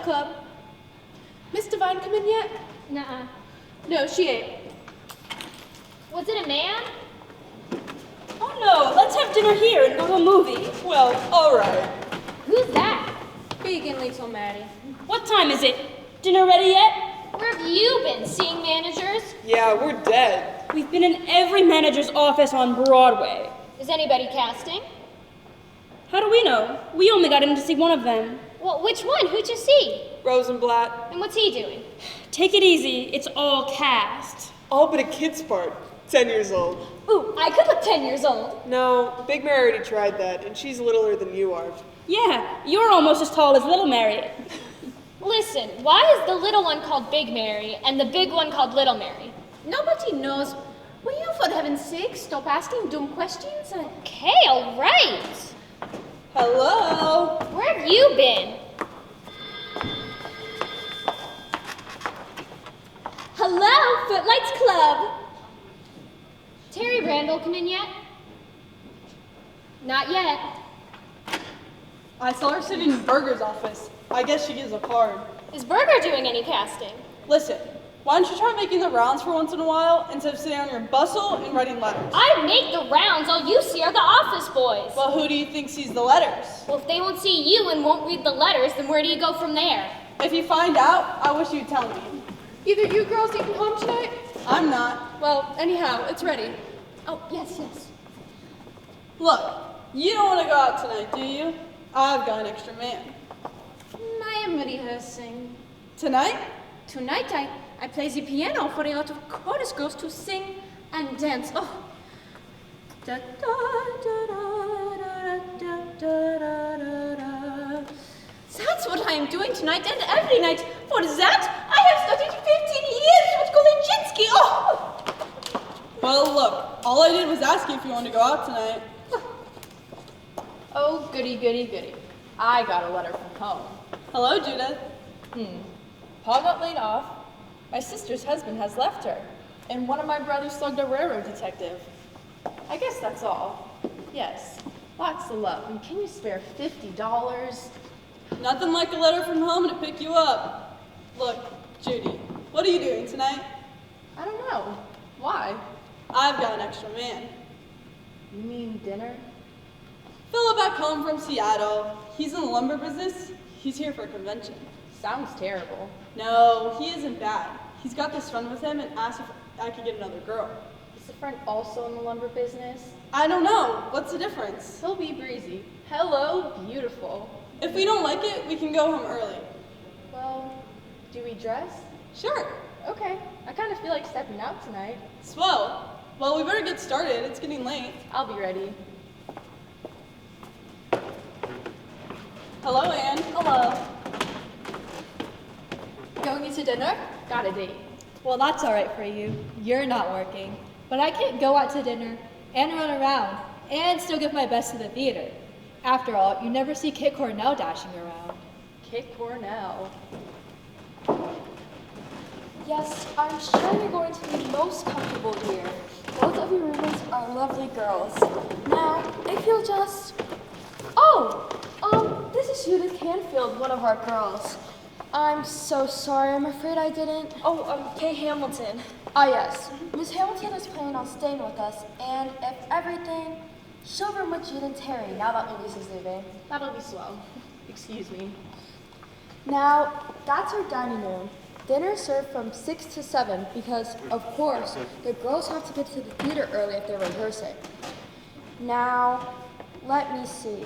Club. Miss Devine come in yet? Nuh-uh. No, she ain't. Was it a man? Oh no, let's have dinner here and go to a movie. Well, alright. Who's that? Big and little Maddie. What time is it? Dinner ready yet? Where have you been, seeing managers? Yeah, we're dead. We've been in every manager's office on Broadway. Is anybody casting? How do we know? We only got in to see one of them. Well, which one? Who'd you see? Rosenblatt. And what's he doing? Take it easy, it's all cast. All but a kid's part. 10 years old. Ooh, I could look 10 years old. No, Big Mary already tried that, and she's littler than you are. Yeah, you're almost as tall as Little Mary. Listen, why is the little one called Big Mary and the big one called Little Mary? Nobody knows. Will you, for heaven's sake, stop asking dumb questions? Okay, all right. Hello? Where have you been? Hello, Footlights Club. Terry Randall come in yet? Not yet. I saw her sitting in Berger's office. I guess she gives a card. Is Berger doing any casting? Listen, why don't you try making the rounds for once in a while instead of sitting on your bustle and writing letters? I make the rounds. All you see are the office boys. Well, who do you think sees the letters? Well, if they won't see you and won't read the letters, then where do you go from there? If you find out, I wish you'd tell me. Either you girls eating home tonight? I'm not. Well, anyhow, it's ready. Oh, yes. Look, you don't want to go out tonight, do you? I've got an extra man. I am rehearsing. Tonight? Tonight I play the piano for a lot of chorus girls to sing and dance. Oh. Da, da, da, da, da, da, da, da, da. That's what I am doing tonight and every night. For that, I have studied 15 years with Golinchinsky. Oh! Well, look, all I did was ask you if you wanted to go out tonight. Oh, goody. I got a letter from home. Hello, Judith. Pa got laid off. My sister's husband has left her. And one of my brothers slugged a railroad detective. I guess that's all. Yes, lots of love. And can you spare $50? Nothing like a letter from home to pick you up. Look, Judy, what are you doing tonight? I don't know. Why? I've got an extra man. You mean dinner? Philip back home from Seattle. He's in the lumber business. He's here for a convention. Sounds terrible. No, he isn't bad. He's got this friend with him and asked if I could get another girl. Is the friend also in the lumber business? I don't know. What's the difference? He'll be breezy. Hello, beautiful. If we don't like it, we can go home early. Well, do we dress? Sure. Okay. I kind of feel like stepping out tonight. Swell. Well, we better get started. It's getting late. I'll be ready. Hello, Anne. Hello. Going to dinner? Got a date. Well, that's all right for you. You're not working. But I can't go out to dinner and run around and still give my best to the theater. After all, you never see Kit Cornell dashing around. Kit Cornell. Yes, I'm sure you're going to be most comfortable here. Both of your roommates are lovely girls. Now, if you'll just... this is Judith Canfield, one of our girls. I'm so sorry, I'm afraid I didn't... Kay Hamilton. Ah, yes. Miss Hamilton is planning on staying with us, and if everything, she'll room with Jude and Terry now that Louise is leaving. That'll be swell. Excuse me. Now, that's our dining room. Dinner is served from 6 to 7 because, of course, the girls have to get to the theater early if they're rehearsing. Now, let me see.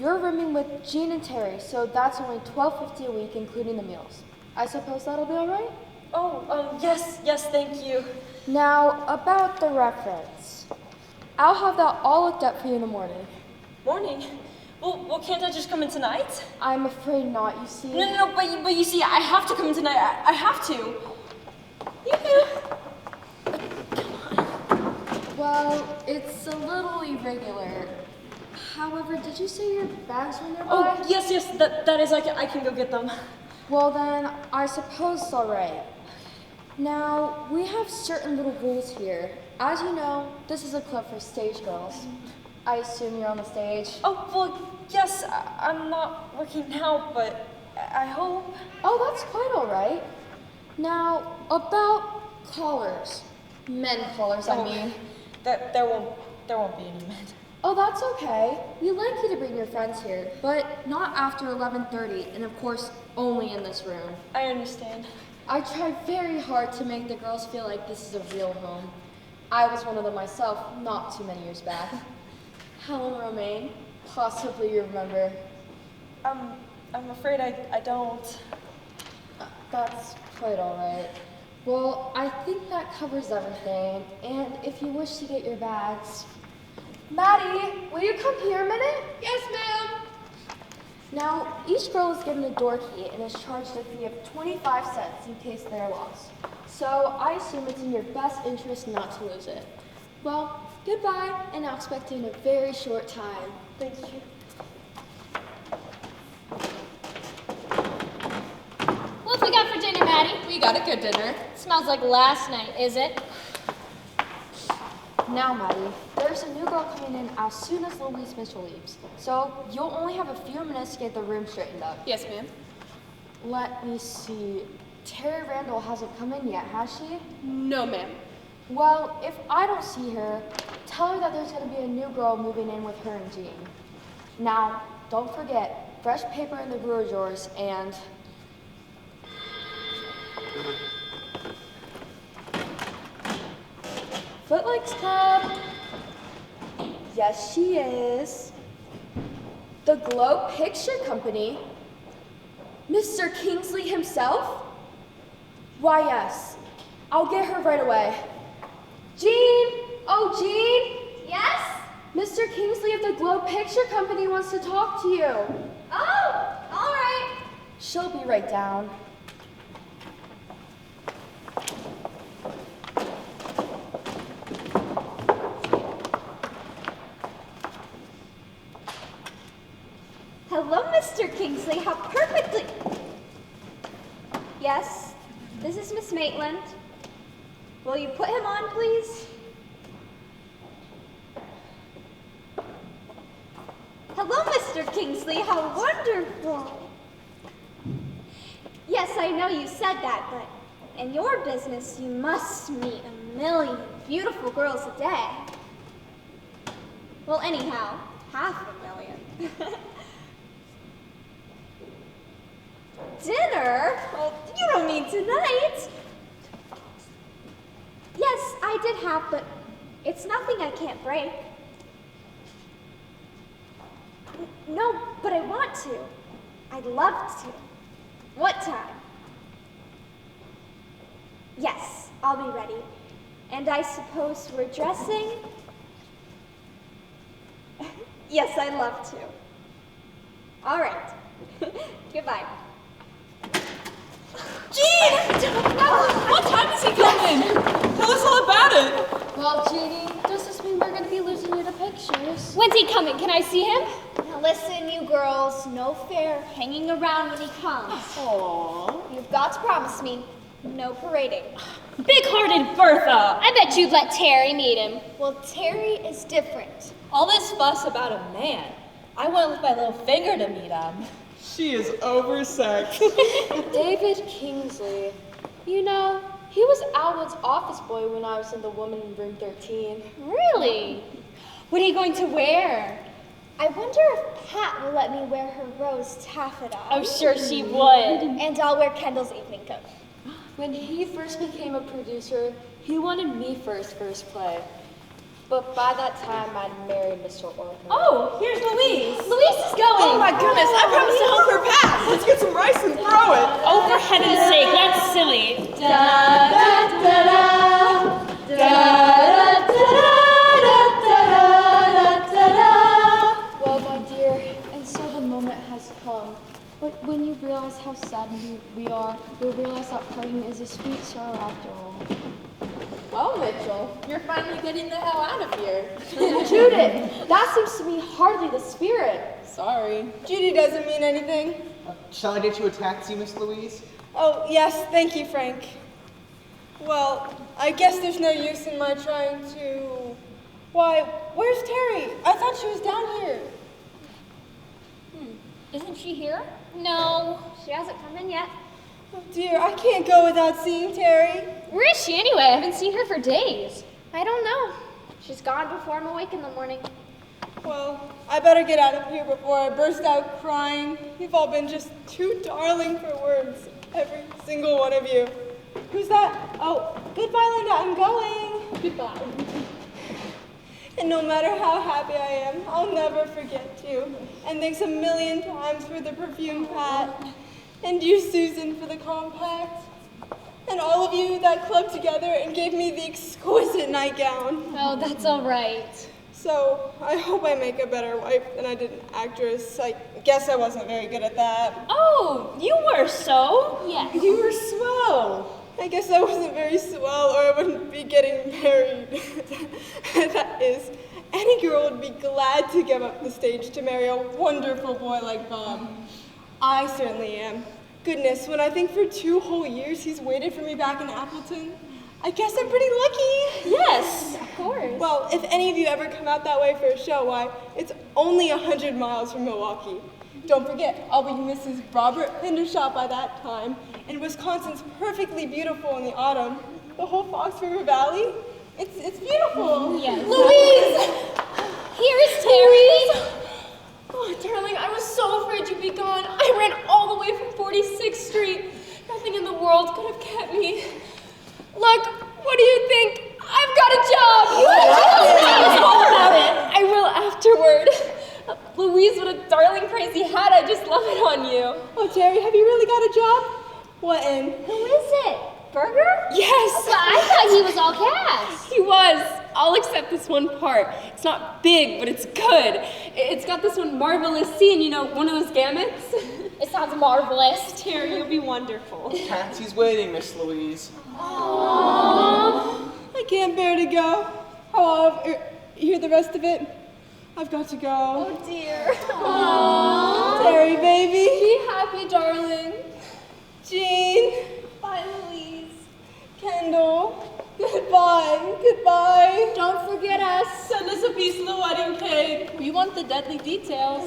You're rooming with Jean and Terry, so that's only $12.50 a week, including the meals. I suppose that'll be all right? Yes, thank you. Now, about the reference. I'll have that all looked up for you in the morning. Morning? Well, can't I just come in tonight? I'm afraid not, you see. No, but you see, I have to come in tonight. I have to. Well, it's a little irregular. However, did you say your bags were nearby? Oh, yes, that is, I can go get them. Well then, I suppose it's alright. Now, we have certain little rules here. As you know, this is a club for stage girls. I assume you're on the stage. Oh, well, yes, I'm not working now, but I hope. Oh, that's quite all right. Now, about callers. Men callers, I mean. There won't be any men. Oh, that's okay. We'd like you to bring your friends here, but not after 11:30, and of course, only in this room. I understand. I tried very hard to make the girls feel like this is a real home. I was one of them myself not too many years back. Helen Romaine, possibly you remember. I'm afraid I don't. That's quite all right. Well, I think that covers everything, and if you wish to get your bags. Maddie, will you come here a minute? Yes, ma'am. Now, each girl is given a door key and is charged a fee of 25 cents in case they're lost. So I assume it's in your best interest not to lose it. Well, goodbye, and I'll expect you in a very short time. Thank you. What have we got for dinner, Maddie? We got a good dinner. Smells like last night, is it? Now, Maddie, there's a new girl coming in as soon as Louise Mitchell leaves. So you'll only have a few minutes to get the room straightened up. Yes, ma'am. Let me see. Terry Randall hasn't come in yet, has she? No, ma'am. Well, if I don't see her, tell her that there's going to be a new girl moving in with her and Jean. Now, don't forget, fresh paper in the brewer drawers and... Footlights Club. Yes, she is. The Glow Picture Company. Mr. Kingsley himself? Why, yes. I'll get her right away. Jean! Oh, Jean! Yes? Mr. Kingsley of the Glow Picture Company wants to talk to you. Oh, all right. She'll be right down. Hello, Mr. Kingsley. How perfectly... Yes, this is Miss Maitland. Will you put him on, please? Hello, Mr. Kingsley. How wonderful. Yes, I know you said that, but in your business, you must meet 1,000,000 beautiful girls a day. Well, anyhow, 500,000. Dinner? Oh, you don't mean tonight. Yes, I did have, but it's nothing I can't break. No, but I want to. I'd love to. What time? Yes, I'll be ready. And I suppose we're dressing? Yes, I'd love to. All right. Goodbye. Jean! What time is he coming? Tell us all about it. Well, Jeannie, does this mean we're going to be losing you to pictures? When's he coming? Can I see him? Now listen, you girls, no fair hanging around when he comes. Aww. You've got to promise me, no parading. Big-hearted Bertha! I bet you'd let Terry meet him. Well, Terry is different. All this fuss about a man. I went with my little finger to meet him. She is oversexed. David Kingsley. You know, he was Alwood's office boy when I was in the woman in room 13. Really? What are you going to wear? I wonder if Pat will let me wear her rose taffeta. I'm sure she would. And I'll wear Kendall's evening coat. When he first became a producer, he wanted me for his first play. But by that time, I'd married Mr. Ortho. Oh, here's Louise. Louise is going. Oh my goodness, I promised to help her pack. Let's get some rice and throw it. Oh, for heaven's sake, that's silly. Well, my dear, and so the moment has come. But when you realize how sad we are, you'll realize that parting is a sweet sorrow after all. Well, Mitchell, you're finally getting the hell out of here. Judith, that seems to be hardly the spirit. Sorry. Judy doesn't mean anything. Shall I get you a taxi, Miss Louise? Oh, yes, thank you, Frank. Well, I guess there's no use in my trying to... Why, where's Terry? I thought she was down here. Isn't she here? No. She hasn't come in yet. Oh dear, I can't go without seeing Terry. Where is she anyway? I haven't seen her for days. I don't know. She's gone before I'm awake in the morning. Well, I better get out of here before I burst out crying. You've all been just too darling for words. Every single one of you. Who's that? Oh, goodbye, Linda, I'm going. Goodbye. And no matter how happy I am, I'll never forget you. And thanks a million times for the perfume pat. And you, Susan, for the compact. And all of you that clubbed together and gave me the exquisite nightgown. Oh, that's all right. So, I hope I make a better wife than I did an actress. I guess I wasn't very good at that. Oh, you were so? Yes. You were swell. I guess I wasn't very swell or I wouldn't be getting married. That is, any girl would be glad to give up the stage to marry a wonderful boy like Bob. I certainly am. Goodness, when I think for 2 whole years he's waited for me back in Appleton, I guess I'm pretty lucky. Yes. Of course. Well, if any of you ever come out that way for a show, why, it's only 100 miles from Milwaukee. Don't forget, I'll be Mrs. Robert Hendershot by that time, and Wisconsin's perfectly beautiful in the autumn. The whole Fox River Valley, it's beautiful. Yes. Louise! Here is Terry. Oh, darling, I was so afraid you'd be gone. I ran all the way from 46th Street. Nothing in the world could have kept me. Look, what do you think? I've got a job. You tell us all about it. I will afterward. Louise, what a darling crazy hat. I just love it on you. Oh, Terry, have you really got a job? What in? Who is it? Burger? Yes. But I thought he was all cast. He was. All except this one part. It's not big, but it's good. It's got this one marvelous scene, you know, one of those gamuts. It sounds marvelous. Terry, you'll be wonderful. Taxi's waiting, Miss Louise. I can't bear to go. I'll hear the rest of it. I've got to go. Oh dear. Terry, baby. Be happy, darling. Jean. Bye, Louise. Kendall. Goodbye. Goodbye. Don't forget us. Send us a piece of the wedding cake. We want the deadly details.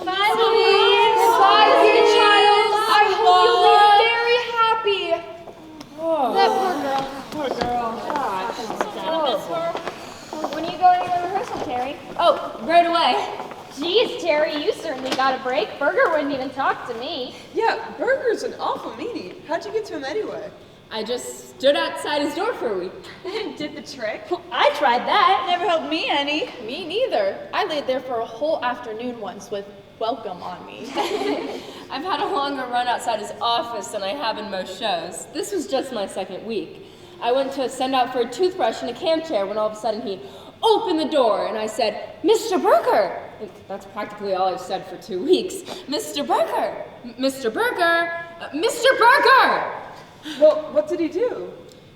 Bye, Louise. Bye, dear child. I hope you'll be very happy. That poor girl. When are you going to rehearsal, Terry? Oh, right away. Geez, Terry, you certainly got a break. Burger wouldn't even talk to me. Yeah, Burger's an awful meanie. How'd you get to him anyway? I just stood outside his door for a week. Did the trick? I tried that. Never helped me any. Me neither. I laid there for a whole afternoon once with welcome on me. I've had a longer run outside his office than I have in most shows. This was just my second week. I went to send out for a toothbrush and a camp chair when all of a sudden he opened the door and I said, Mr. Burger! And that's practically all I've said for 2 weeks. Mr. Burger! Mr. Burger! Mr. Burger! Well, what did he do?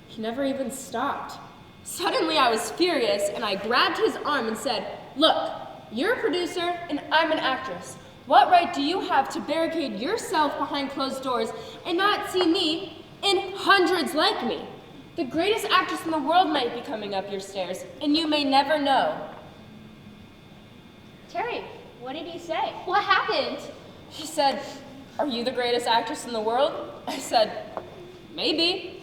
He never even stopped. Suddenly I was furious and I grabbed his arm and said, look, you're a producer and I'm an actress. What right do you have to barricade yourself behind closed doors and not see me and hundreds like me? The greatest actress in the world might be coming up your stairs and you may never know. Terry, what did he say? What happened? She said, are you the greatest actress in the world? I said, maybe.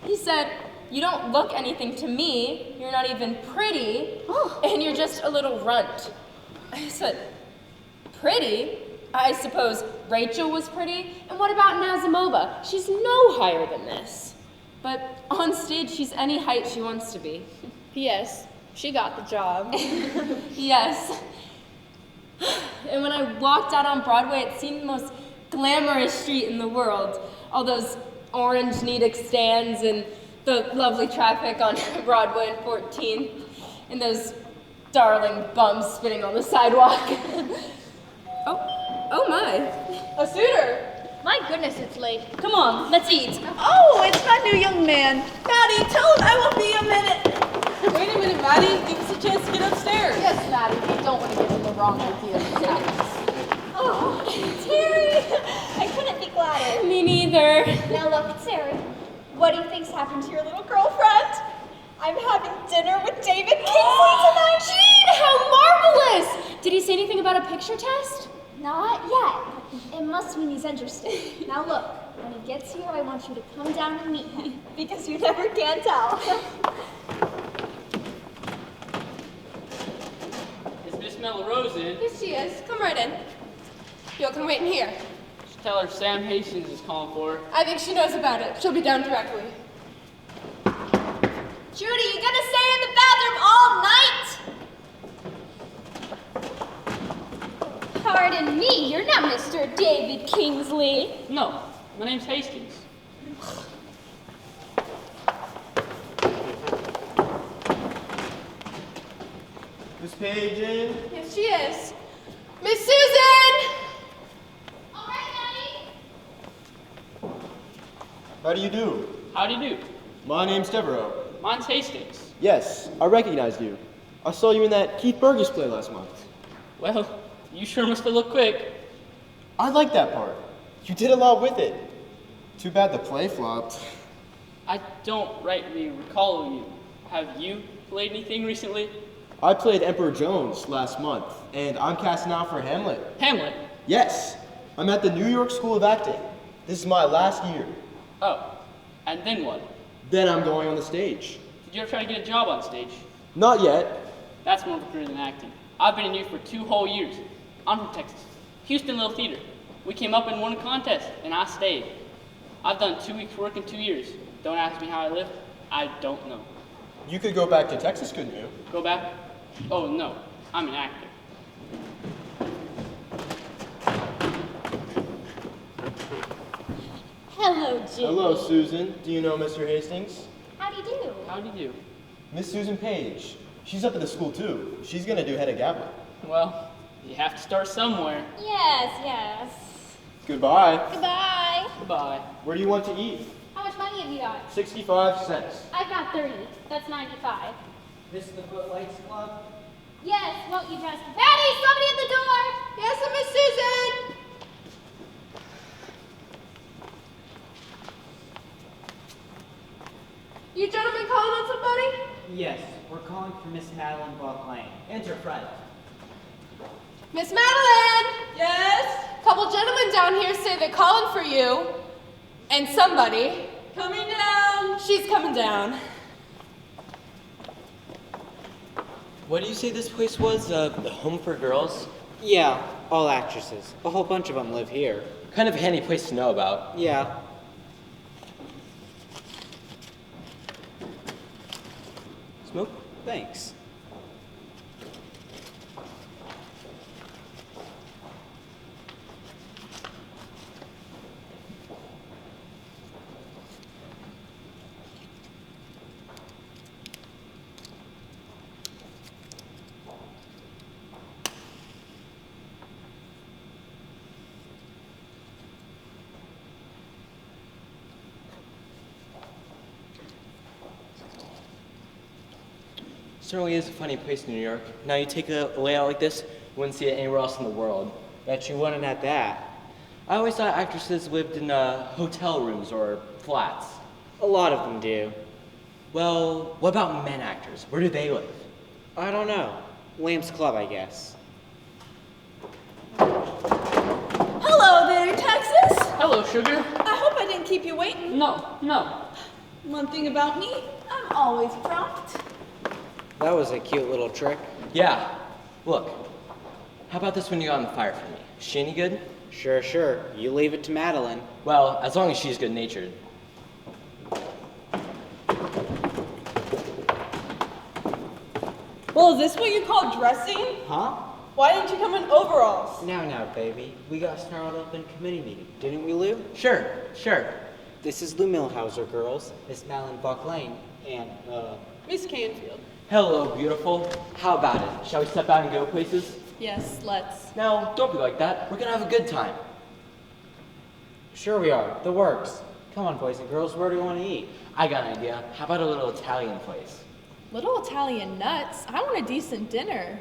He said, you don't look anything to me, you're not even pretty, and you're just a little runt. I said, pretty? I suppose Rachel was pretty, and what about Nazimova? She's no higher than this. But on stage, she's any height she wants to be. P.S. She got the job. Yes. And when I walked out on Broadway, it seemed the most glamorous street in the world. All those orange Nedick stands and the lovely traffic on Broadway and 14th, and those darling bums spinning on the sidewalk. Oh my. A suitor. My goodness, it's late. Come on, let's eat. Oh, it's my new young man. Maddie, tell him I will be a minute. Wait a minute, Maddie. Give us a chance to get upstairs. Yes, Maddie, we don't want to give him the wrong idea. Oh, Terry! I couldn't be gladder. Me neither. Now look, Terry. What do you think's happened to your little girlfriend? I'm having dinner with David Kingsley tonight. Gene, how marvelous! Did he say anything about a picture test? Not yet. It must mean he's interested. Now look, when he gets here, I want you to come down and meet him. Because you never can tell. Is Miss Melrose in? Yes, she is. Come right in. Y'all can wait in here. Just tell her Sam Hastings is calling for her. I think she knows about it. She'll be down directly. Judy, you gonna stay in the bathroom all night? Pardon me, you're not Mr. David Kingsley. No, my name's Hastings. Miss Page in? Yes, she is. Miss Susan! All right, Daddy. How do you do? How do you do? My name's Devereaux. Mine's Hastings. Yes, I recognized you. I saw you in that Keith Burgess play last month. Well, you sure must have looked quick. I like that part. You did a lot with it. Too bad the play flopped. I don't rightly recall you. Have you played anything recently? I played Emperor Jones last month, and I'm casting out for Hamlet. Hamlet? Yes, I'm at the New York School of Acting. This is my last year. Oh, and then what? Then I'm going on the stage. Did you ever try to get a job on stage? Not yet. That's more of a career than acting. I've been in here for 2 whole years. I'm from Texas. Houston Little Theater. We came up and won a contest, and I stayed. I've done 2 weeks work in 2 years. Don't ask me how I live. I don't know. You could go back to Texas, couldn't you? Go back? Oh, no. I'm an actor. Hello, Jimmy. Hello, Susan. Do you know Mr. Hastings? How do you do? How do you do? Miss Susan Page. She's up at the school, too. She's gonna do head of Gabbler. Well, you have to start somewhere. Yes, yes. Goodbye. Goodbye. Goodbye. Where do you want to eat? How much money have you got? 65 cents. I've got 30. That's 95. This is the Footlights Club? Yes, won't you just? Patty, somebody at the door! Yes, I'm Miss Susan! You gentlemen calling on somebody? Yes, we're calling for Miss Madeline Bucklane and her friend. Miss Madeline! Yes? Couple gentlemen down here say they're calling for you. And somebody. Coming down. She's coming down. What do you say this place was? A home for girls? Yeah, all actresses. A whole bunch of them live here. Kind of a handy place to know about. Yeah. Smoke? Thanks. Certainly is a funny place in New York. Now you take a layout like this, you wouldn't see it anywhere else in the world. Bet you wouldn't at that. I always thought actresses lived in hotel rooms or flats. A lot of them do. Well, what about men actors? Where do they live? I don't know. Lamb's Club, I guess. Hello there, Texas. Hello, sugar. I hope I didn't keep you waiting. No, no. One thing about me, I'm always prompt. That was a cute little trick. Yeah. Look, how about this one you got on the fire for me? Is she any good? Sure, sure. You leave it to Madeline. Well, as long as she's good-natured. Well, is this what you call dressing? Huh? Why didn't you come in overalls? Now, baby. We got snarled up in committee meeting, didn't we, Lou? Sure. This is Lou Milhauser, girls. Miss Madeline Bucklane and, Miss Canfield. Hello, beautiful. How about it? Shall we step out and go places? Yes, let's. Now, don't be like that. We're gonna have a good time. Sure we are. The works. Come on, boys and girls. Where do you want to eat? I got an idea. How about a little Italian place? Little Italian nuts. I want a decent dinner.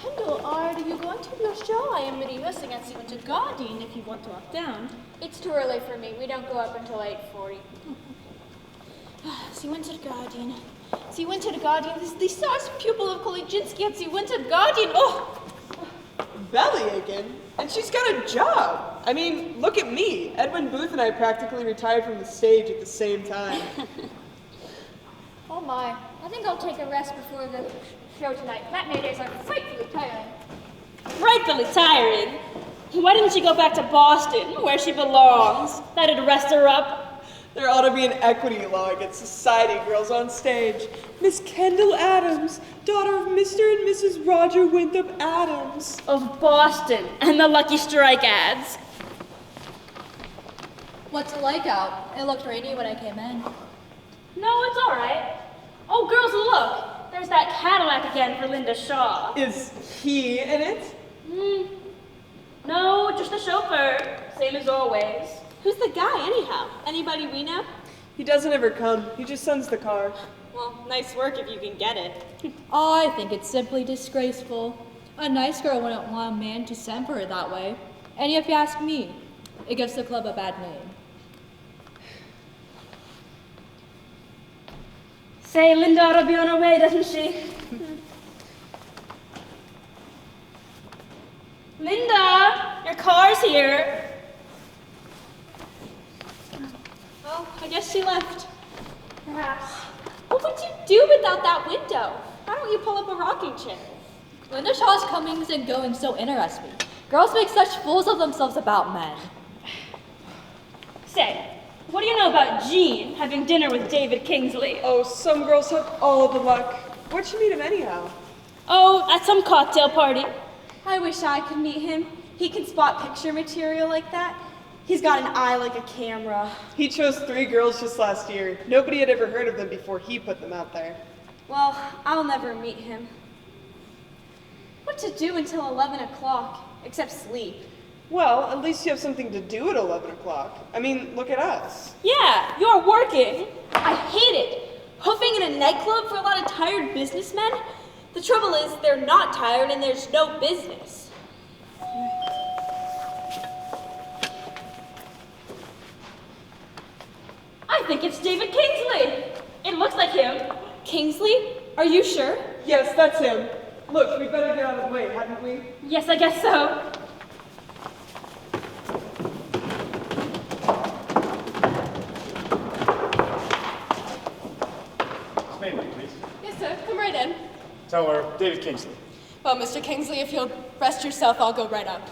Hello, are you going to your show? I am rehearsing at Winter Garden if you want to walk down. It's too early for me. We don't go up until 8:40. Winter Garden. As he went to the Guardian, the stars pupil of Koliczynski as he went to the Guardian. Oh! Belly aching? And she's got a job. I mean, look at me. Edwin Booth and I practically retired from the stage at the same time. Oh my, I think I'll take a rest before the show tonight. Matinee days are frightfully tiring. Frightfully tiring. Why didn't she go back to Boston, where she belongs? That'd rest her up. There ought to be an equity law against society girls on stage. Miss Kendall Adams, daughter of Mr. and Mrs. Roger Winthrop Adams. Of Boston and the Lucky Strike ads. What's it like out? It looked rainy when I came in. No, it's all right. Oh, girls, look. There's that Cadillac again for Linda Shaw. Is he in it? No, just the chauffeur. Same as always. Who's the guy, anyhow? Anybody we know? He doesn't ever come. He just sends the car. Well, nice work if you can get it. Oh, I think it's simply disgraceful. A nice girl wouldn't want a man to send for her that way. And if you ask me, it gives the club a bad name. Say, Linda ought to be on her way, doesn't she? Linda, your car's here. Oh, I guess she left. Perhaps. What would you do without that window? Why don't you pull up a rocking chair? Linda Shaw's comings and goings so interest me. Girls make such fools of themselves about men. Say, what do you know about Jean having dinner with David Kingsley? Oh, some girls have all the luck. Where'd you meet him anyhow? Oh, at some cocktail party. I wish I could meet him. He can spot picture material like that. He's got an eye like a camera. He chose 3 girls just last year. Nobody had ever heard of them before he put them out there. Well, I'll never meet him. What to do until 11 o'clock, except sleep? Well, at least you have something to do at 11 o'clock. I mean, look at us. Yeah, you're working. I hate it. Hoofing in a nightclub for a lot of tired businessmen? The trouble is, they're not tired and there's no business. I think it's David Kingsley. It looks like him. Kingsley? Are you sure? Yes, that's him. Look, we better get out of his way, hadn't we? Yes, I guess so. Maitland, please. Yes, sir. Come right in. Tell her David Kingsley. Well, Mr. Kingsley, if you'll rest yourself, I'll go right up.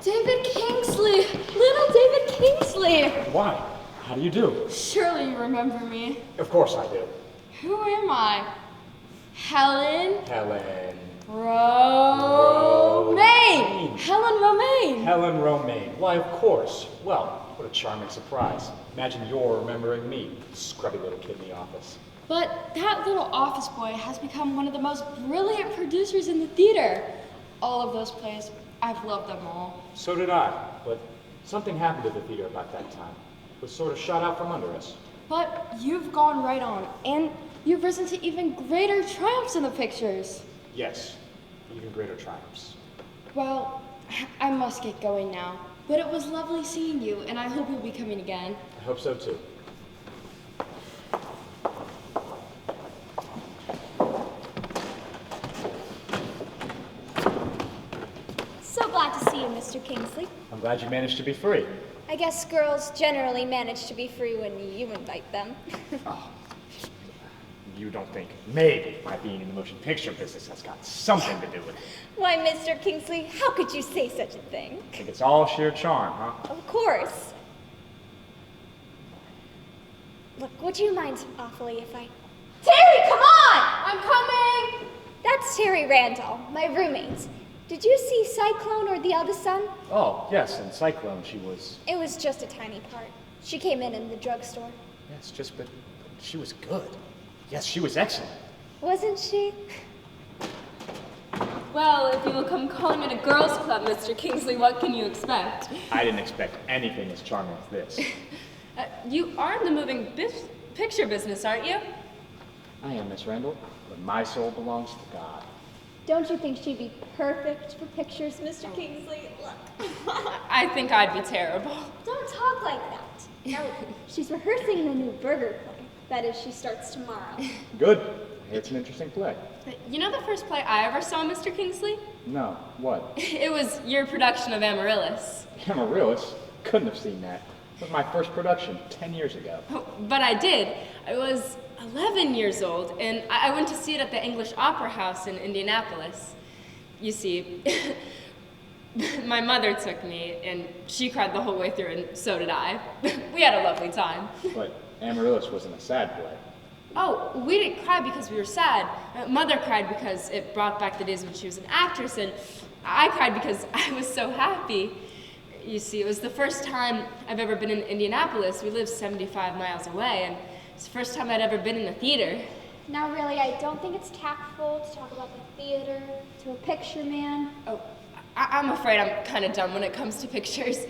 David Kingsley! Little David Kingsley! Why? How do you do? Surely you remember me. Of course I do. Who am I? Helen Helen. Romaine! Helen Romaine! Helen Romaine. Why, of course. Well, what a charming surprise. Imagine you're remembering me, scrubby little kid in the office. But that little office boy has become one of the most brilliant producers in the theater. All of those plays, I've loved them all. So did I, but something happened to the theater about that time. It was sort of shot out from under us. But you've gone right on, and you've risen to even greater triumphs in the pictures. Yes, even greater triumphs. Well, I must get going now. But it was lovely seeing you, and I hope you'll be coming again. I hope so too. So glad to see you, Mr. Kingsley. I'm glad you managed to be free. I guess girls generally manage to be free when you invite them. You don't think maybe my being in the motion picture business has got something to do with it? Why, Mr. Kingsley, how could you say such a thing? I think it's all sheer charm, huh? Of course. Look, would you mind awfully if I... Terry, come on! I'm coming! That's Terry Randall, my roommate. Did you see Cyclone or The Eldest Son? Oh, yes, in Cyclone she was... It was just a tiny part. She came in the drugstore. Yes, but she was good. Yes, she was excellent. Wasn't she? Well, if you will come calling it a girls' club, Mr. Kingsley, what can you expect? I didn't expect anything as charming as this. You are in the moving picture business, aren't you? I am, Miss Randall, but my soul belongs to God. Don't you think she'd be perfect for pictures, Mr. Kingsley? Look. I think I'd be terrible. Don't talk like that. No, she's rehearsing the new burger play. That is, she starts tomorrow. Good. I hear it's an interesting play. You know the first play I ever saw, Mr. Kingsley? No, what? It was your production of Amaryllis. Amaryllis? Couldn't have seen that. It was my first production 10 years ago. Oh, but I did. I was 11 years old, and I went to see it at the English Opera House in Indianapolis. You see, my mother took me, and she cried the whole way through, and so did I. We had a lovely time. But Amaryllis wasn't a sad play. Oh, we didn't cry because we were sad. Mother cried because it brought back the days when she was an actress, and I cried because I was so happy. You see, it was the first time I've ever been in Indianapolis. We live 75 miles away, and it's the first time I'd ever been in a theater. Now, really, I don't think it's tactful to talk about the theater to a picture man. Oh, I'm afraid I'm kind of dumb when it comes to pictures.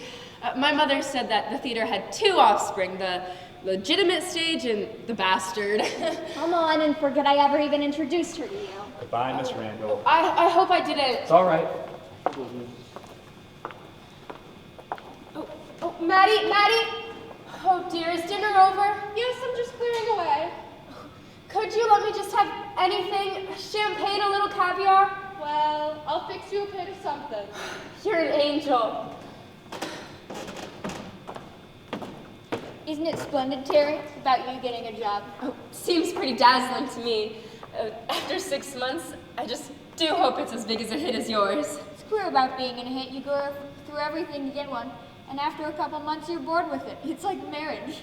My mother said that the theater had two offspring, the legitimate stage and the bastard. Come on and forget I ever even introduced her to you. Goodbye, Miss Randall. I hope I didn't. It's all right. Oh, Maddie? Oh dear, is dinner over? Yes, I'm just clearing away. Could you let me just have anything? Champagne, a little caviar? Well, I'll fix you a bit of something. You're an angel. Isn't it splendid, Terry, about you getting a job? Oh, seems pretty dazzling to me. After 6 months, I just do hope it's as big as a hit as yours. Screw about being in a hit. You go through everything to get one. And after a couple months, you're bored with it. It's like marriage.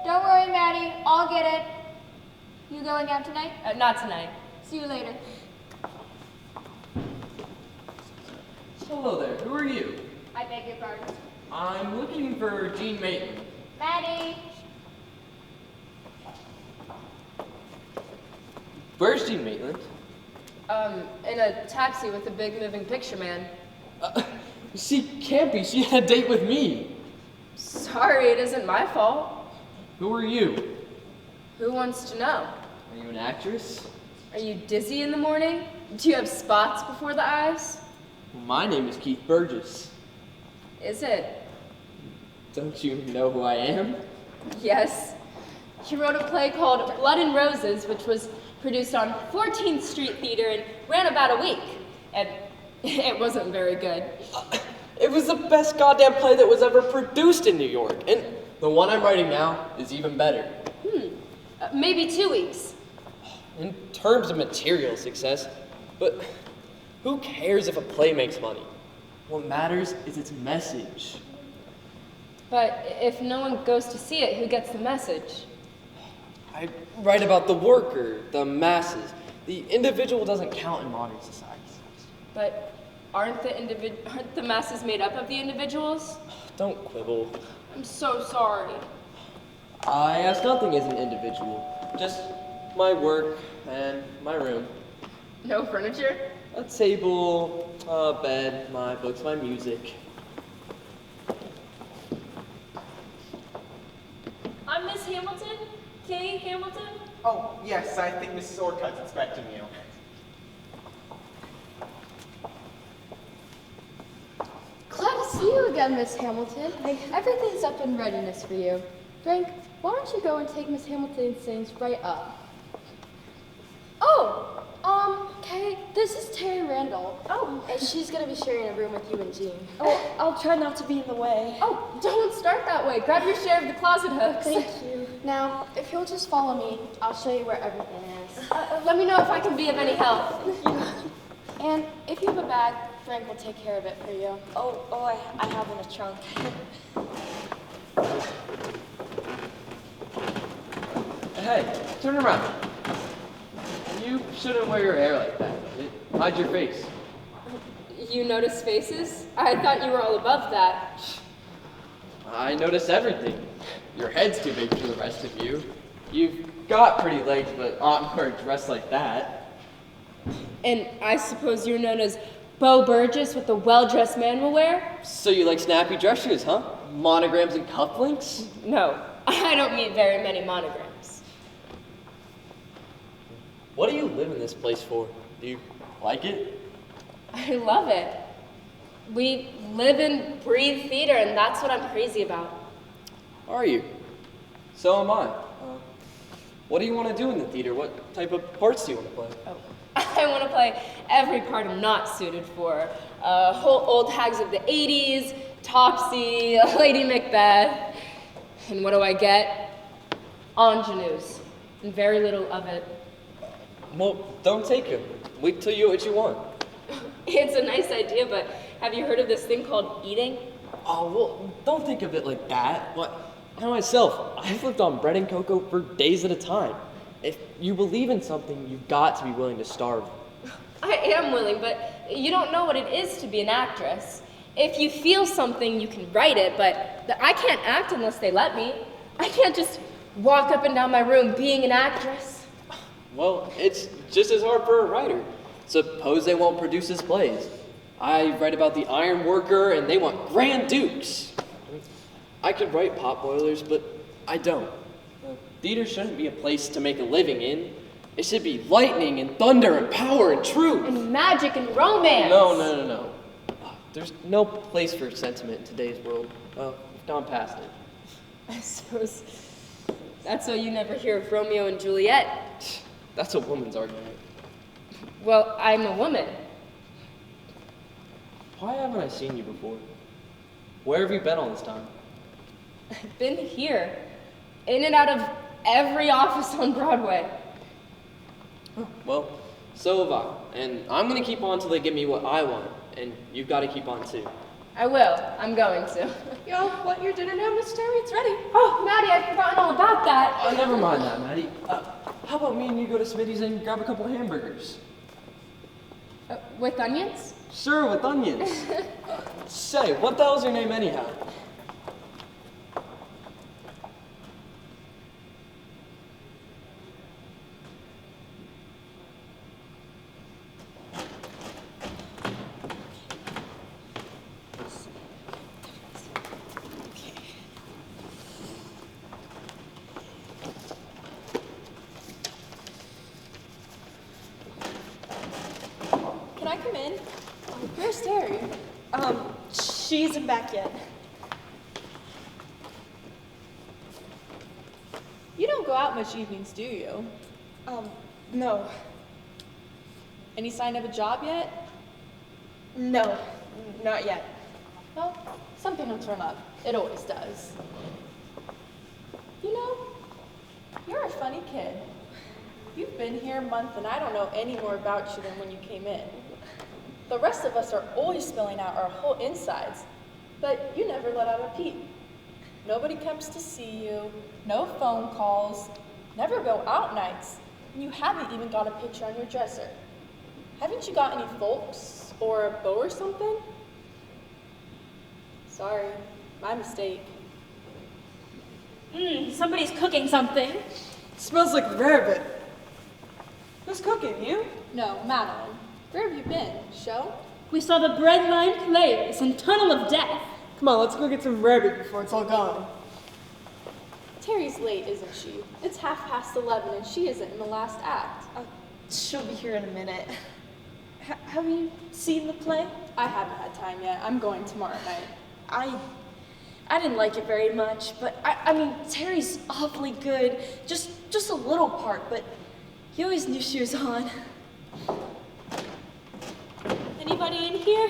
Don't worry, Maddie. I'll get it. You going out tonight? Not tonight. See you later. Hello there. Who are you? I beg your pardon. I'm looking for Jean Maitland. Maddie! Where's Jean Maitland? In a taxi with a big moving picture man. She can't be. She had a date with me. Sorry, it isn't my fault. Who are you? Who wants to know? Are you an actress? Are you dizzy in the morning? Do you have spots before the eyes? Well, my name is Keith Burgess. Is it? Don't you know who I am? Yes. He wrote a play called Blood and Roses, which was produced on 14th Street Theater and ran about a week. And it wasn't very good. It was the best goddamn play that was ever produced in New York. And the one I'm writing now is even better. Maybe 2 weeks. In terms of material success, but who cares if a play makes money? What matters is its message. But if no one goes to see it, who gets the message? I write about the worker, the masses. The individual doesn't count in modern society. But aren't the masses made up of the individuals? Don't quibble. I'm so sorry. I ask nothing as an individual. Just my work and my room. No furniture? A table, a bed, my books, my music. I'm Miss Hamilton. Kay Hamilton. Oh, yes, I think Mrs. Orcutt's expecting you. Glad to see you again, Miss Hamilton. Everything's up in readiness for you. Frank, why don't you go and take Miss Hamilton's things right up? Oh, Kay, this is Terry Randall. Oh. And she's gonna be sharing a room with you and Jean. Oh, I'll try not to be in the way. Oh, don't start that way. Grab your share of the closet hooks. Thank you. Now, if you'll just follow me, I'll show you where everything is. Let me know if I can be of any help. And if you have a bag, Frank will take care of it for you. Oh, I have in a trunk. Hey, turn around. You shouldn't wear your hair like that. It hides your face. You notice faces? I thought you were all above that. I notice everything. Your head's too big for the rest of you. You've got pretty legs, but aren't wear a dress like that. And I suppose you're known as Bo Burgess with the well-dressed man will wear? So you like snappy dress shoes, huh? Monograms and cufflinks? No, I don't meet very many monograms. What do you live in this place for? Do you like it? I love it. We live and breathe theater, and that's what I'm crazy about. Are you? So am I. What do you want to do in the theater? What type of parts do you want to play? Oh, I want to play every part I'm not suited for. Whole old hags of the 80s, Topsy, Lady Macbeth. And what do I get? Ingenues. And very little of it. Well, don't take them. Wait till you get what you want. It's a nice idea, but have you heard of this thing called eating? Oh, well, don't think of it like that. What? I myself, I've lived on bread and cocoa for days at a time. If you believe in something, you've got to be willing to starve. I am willing, but you don't know what it is to be an actress. If you feel something, you can write it, but I can't act unless they let me. I can't just walk up and down my room being an actress. Well, it's just as hard for a writer. Suppose they won't produce his plays. I write about the iron worker, and they want grand dukes. I could write pot boilers, but I don't. Theater shouldn't be a place to make a living in. It should be lightning and thunder and power and truth. And magic and romance. No. There's no place for sentiment in today's world. We've gone past it. I suppose that's why you never hear of Romeo and Juliet. That's a woman's argument. Well, I'm a woman. Why haven't I seen you before? Where have you been all this time? I've been here, in and out of every office on Broadway. Well, so have I. And I'm going to keep on till they give me what I want. And you've got to keep on too. I will. I'm going to. Y'all want your dinner now, Miss Terry? It's ready. Oh, Maddie, I've forgotten all about that. Oh, never mind that, Maddie. How about me and you go to Smitty's and grab a couple of hamburgers? With onions? Sure, with onions. Say, what the hell's your name anyhow? Can I come in? Where's Terry? She isn't back yet. You don't go out much evenings, do you? No. Any sign of a job yet? No, not yet. Well, something will turn up. It always does. You know, you're a funny kid. You've been here a month and I don't know any more about you than when you came in. The rest of us are always spilling out our whole insides, but you never let out a peep. Nobody comes to see you, no phone calls, never go out nights, and you haven't even got a picture on your dresser. Haven't you got any folks or a beau or something? Sorry, my mistake. Somebody's cooking something. Smells like rarebit. Who's cooking, you? No, Madeline. Where have you been? Show? We saw the bread-lined plays and Tunnel of Death. Come on, let's go get some rarebit before it's all gone. Terry's late, isn't she? It's 11:30 and she isn't in the last act. She'll be here in a minute. Have you seen the play? I haven't had time yet. I'm going tomorrow night. I didn't like it very much, but I mean, Terry's awfully good. Just a little part, but you always knew she was on. Anybody in here?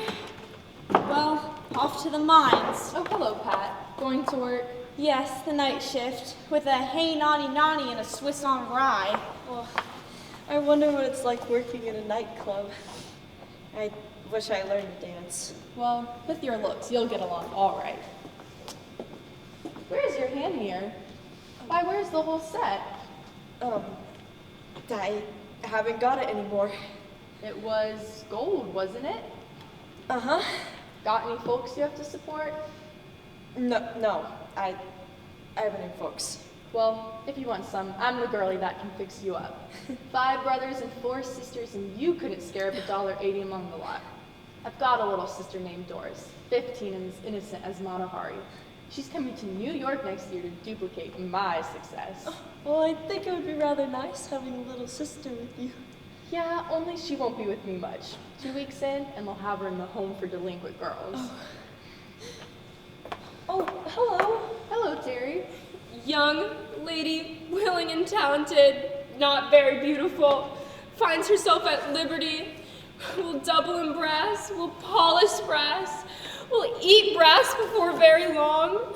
Well, off to the mines. Oh, hello, Pat. Going to work? Yes, the night shift, with a hey nonny nonny and a Swiss on rye. Well, I wonder what it's like working in a nightclub. I wish I learned to dance. Well, with your looks, you'll get along all right. Where's your hand mirror? Why, where's the whole set? I haven't got it anymore. It was gold, wasn't it? Uh-huh. Got any folks you have to support? No, I have any folks. Well, if you want some, I'm the girlie that can fix you up. 5 brothers and 4 sisters, and you couldn't scare up $1.80 among the lot. I've got a little sister named Doris, 15 and as innocent as Matahari. She's coming to New York next year to duplicate my success. Well, I think it would be rather nice having a little sister with you. Yeah, only she won't be with me much. 2 weeks in, and they'll have her in the home for delinquent girls. Oh, hello. Hello, Terry. Young lady, willing and talented, not very beautiful, finds herself at liberty, will double in brass, will polish brass, will eat brass before very long.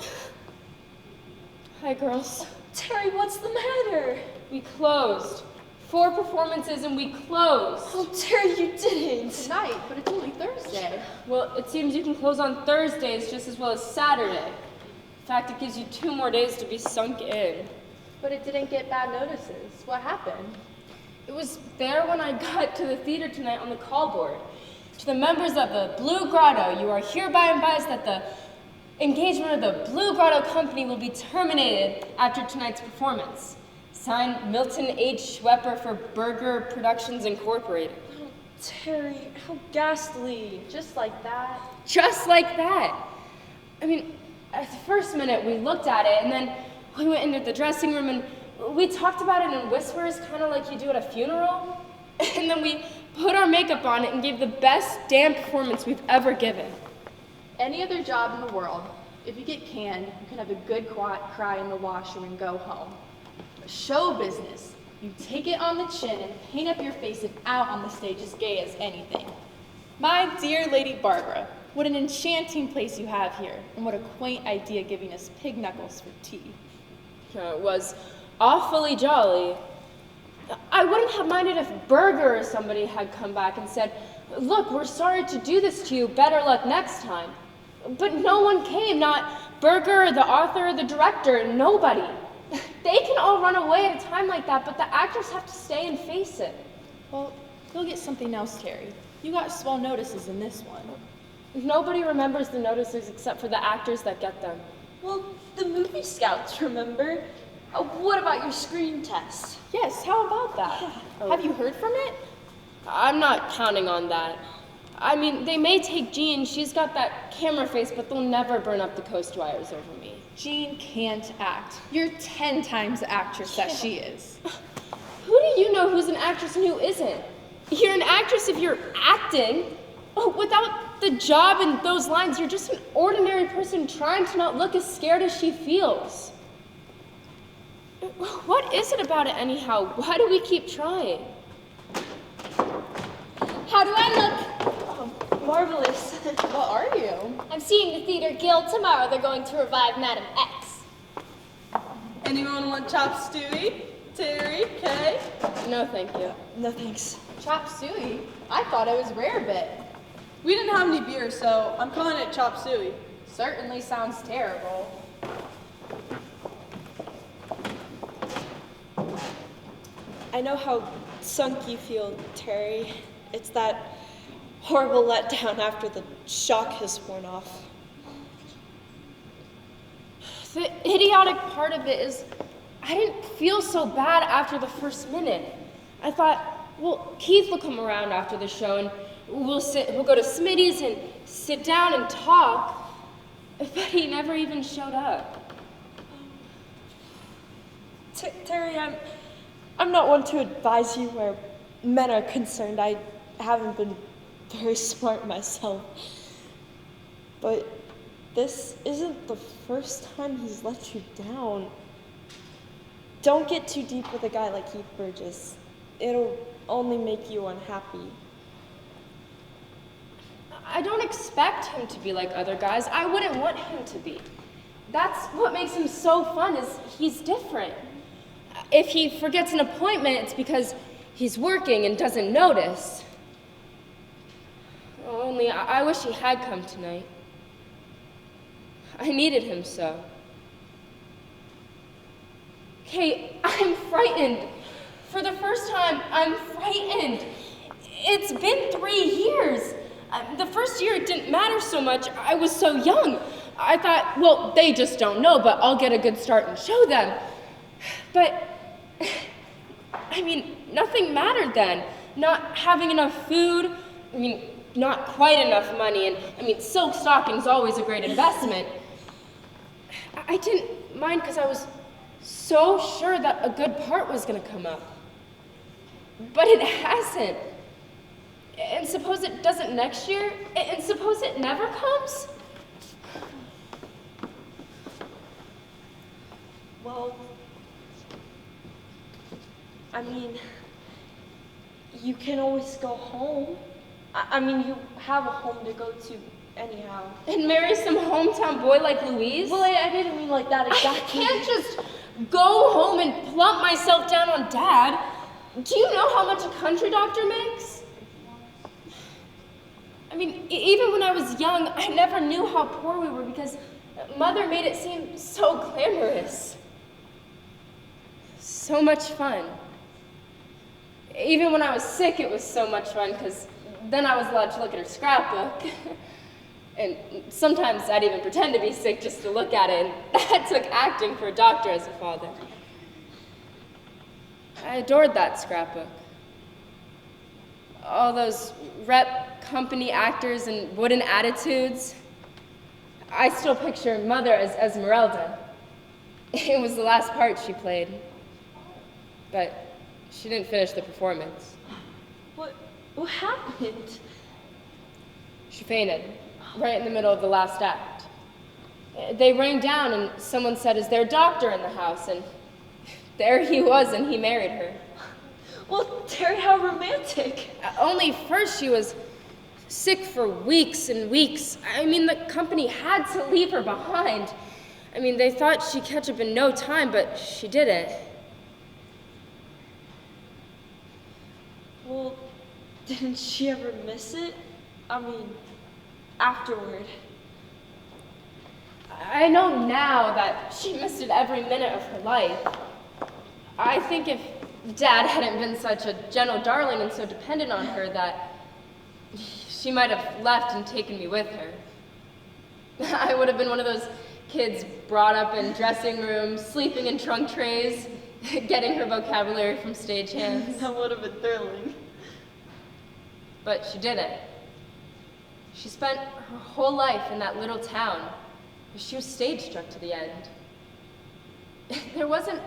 Hi, girls. Terry, what's the matter? We closed. 4 performances and we closed. Oh, Terry, you didn't. Tonight, but it's only Thursday. Well, it seems you can close on Thursdays just as well as Saturday. In fact, it gives you 2 more days to be sunk in. But it didn't get bad notices. What happened? It was there when I got to the theater tonight on the call board. To the members of the Blue Grotto, you are hereby advised that the engagement of the Blue Grotto Company will be terminated after tonight's performance. Signed, Milton H. Schwepper for Burger Productions Incorporated. Oh, Terry, how ghastly. Just like that. Just like that. I mean, at the first minute we looked at it and then we went into the dressing room and we talked about it in whispers, kind of like you do at a funeral. And then we put our makeup on it and gave the best damn performance we've ever given. Any other job in the world, if you get canned, you can have a good cry in the washroom and go home. But show business, you take it on the chin and paint up your face and out on the stage as gay as anything. My dear Lady Barbara, what an enchanting place you have here, and what a quaint idea giving us pig knuckles for tea. It was awfully jolly. I wouldn't have minded if Burger or somebody had come back and said, "Look, we're sorry to do this to you, better luck next time." But no one came, not Burger, the author, or the director, nobody. They can all run away at a time like that, but the actors have to stay and face it. Well, you'll get something else, Terry. You got swell notices in this one. Nobody remembers the notices except for the actors that get them. Well, the movie scouts remember. What about your screen test? Yes, how about that? Oh. Have you heard from it? I'm not counting on that. I mean, they may take Jean, she's got that camera face, but they'll never burn up the coast wires over me. Jean can't act. You're 10 times the actress that she is. Who do you know who's an actress and who isn't? You're an actress if you're acting. Oh, without the job and those lines, you're just an ordinary person trying to not look as scared as she feels. What is it about it anyhow? Why do we keep trying? How do I look? Oh, marvelous. What are you? I'm seeing the Theater Guild tomorrow. They're going to revive Madam X. Anyone want chop suey? Terry, Kay? No, thank you. No thanks. Chop suey? I thought it was rare bit. We didn't have any beer, so I'm calling it chop suey. Certainly sounds terrible. I know how sunk you feel, Terry. It's that horrible letdown after the shock has worn off. The idiotic part of it is I didn't feel so bad after the first minute. I thought, well, Keith will come around after the show and we'll go to Smitty's and sit down and talk. But he never even showed up. Terry, I'm not one to advise you where men are concerned. I haven't been very smart myself. But this isn't the first time he's let you down. Don't get too deep with a guy like Keith Burgess. It'll only make you unhappy. I don't expect him to be like other guys. I wouldn't want him to be. That's what makes him so fun, is he's different. If he forgets an appointment, it's because he's working and doesn't notice. Only I wish he had come tonight. I needed him so. Kate, I'm frightened. For the first time, I'm frightened. It's been 3 years. The first year it didn't matter so much. I was so young. I thought, well, they just don't know, but I'll get a good start and show them. But, I mean, nothing mattered then. Not having enough food, I mean, not quite enough money, and I mean, silk stocking's always a great investment. I didn't mind because I was so sure that a good part was going to come up. But it hasn't. And suppose it doesn't next year? And suppose it never comes? Well, I mean, you can always go home. I mean, you have a home to go to anyhow. And marry some hometown boy like Louise? Well, I didn't mean like that exactly. I can't just go home and plump myself down on Dad. Do you know how much a country doctor makes? I mean, even when I was young, I never knew how poor we were because Mother made it seem so glamorous. So much fun. Even when I was sick, it was so much fun because then I was allowed to look at her scrapbook. And sometimes I'd even pretend to be sick just to look at it, and that took acting for a doctor as a father. I adored that scrapbook. All those rep company actors and wooden attitudes. I still picture Mother as Esmeralda. It was the last part she played. But she didn't finish the performance. What happened? She fainted, right in the middle of the last act. They rang down and someone said, "Is there a doctor in the house?" And there he was, and he married her. Well, Terry, how romantic. Only first she was sick for weeks and weeks. I mean, the company had to leave her behind. I mean, they thought she'd catch up in no time, but she didn't. Well, didn't she ever miss it? I mean, afterward. I know now that she missed it every minute of her life. I think if Dad hadn't been such a gentle darling and so dependent on her that she might have left and taken me with her. I would have been one of those kids brought up in dressing rooms, sleeping in trunk trays, getting her vocabulary from stagehands. That would have been thrilling. But she didn't. She spent her whole life in that little town. She was stage struck to the end. There wasn't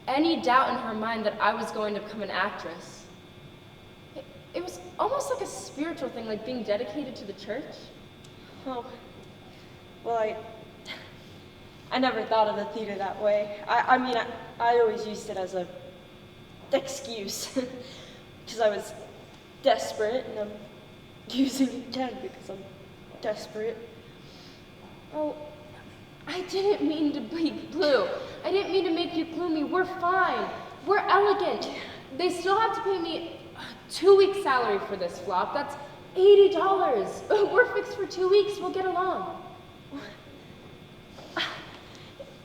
any doubt in her mind that I was going to become an actress. It was almost like a spiritual thing, like being dedicated to the church. Oh, well, I never thought of the theater that way. I mean, I always used it as an excuse, because I was desperate, and I'm using it again because I'm desperate. Oh, I didn't mean to be blue. I didn't mean to make you gloomy. We're fine. We're elegant. They still have to pay me a 2-week salary for this flop. That's $80. We're fixed for 2 weeks. We'll get along.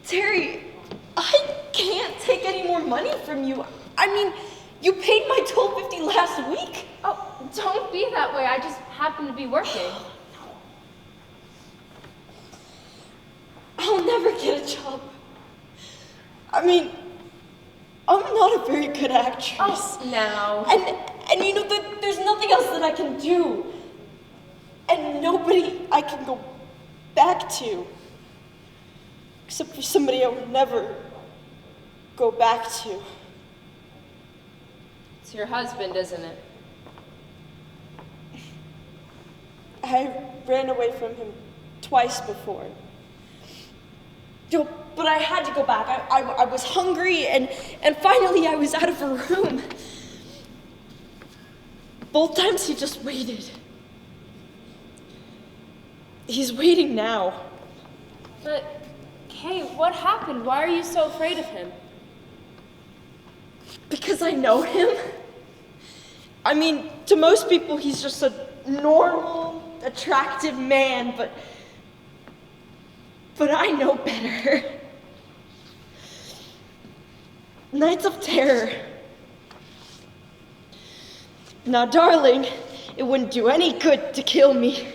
Terry, I can't take any more money from you. I mean, you paid my $12.50 last week. Oh, don't be that way. I just happen to be working. I'll never get a job. I mean, I'm not a very good actress. Oh, now. And you know, there's nothing else that I can do. And nobody I can go back to. Except for somebody I would never go back to. It's your husband, isn't it? I ran away from him twice before. But I had to go back. I was hungry, and finally I was out of a room. Both times he just waited. He's waiting now. But, Kay, what happened? Why are you so afraid of him? Because I know him. I mean, to most people, he's just a normal, attractive man, but I know better. Nights of Terror. Now, darling, it wouldn't do any good to kill me.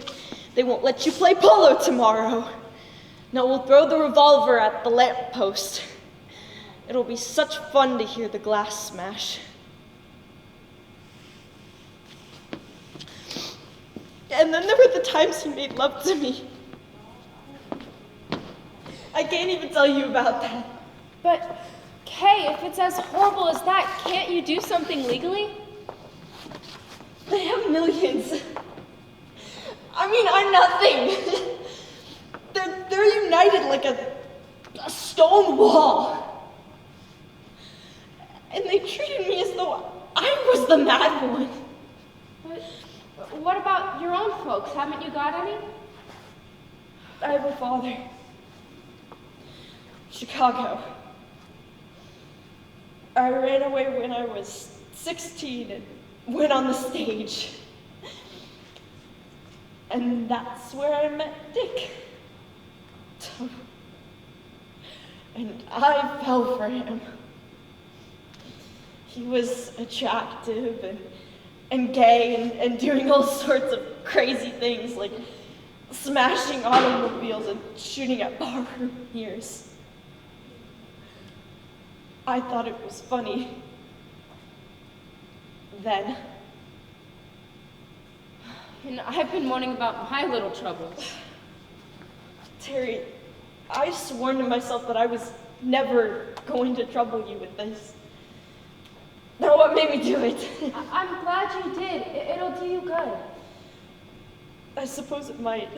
They won't let you play polo tomorrow. Now we'll throw the revolver at the lamppost. It'll be such fun to hear the glass smash. And then there were the times he made love to me. I can't even tell you about that. But, Kay, if it's as horrible as that, can't you do something legally? They have millions. I mean, I'm nothing. They're united like a stone wall. And they treated me as though I was the mad one. But what about your own folks? Haven't you got any? I have a father. Chicago. I ran away when I was 16 and went on the stage. And that's where I met Dick. And I fell for him. He was attractive and gay and doing all sorts of crazy things like smashing automobiles and shooting at barroom mirrors. I thought it was funny then. And I've been warning about my little troubles. Terry, I sworn to myself that I was never going to trouble you with this. Now what made me do it? I'm glad you did. It'll do you good. I suppose it might.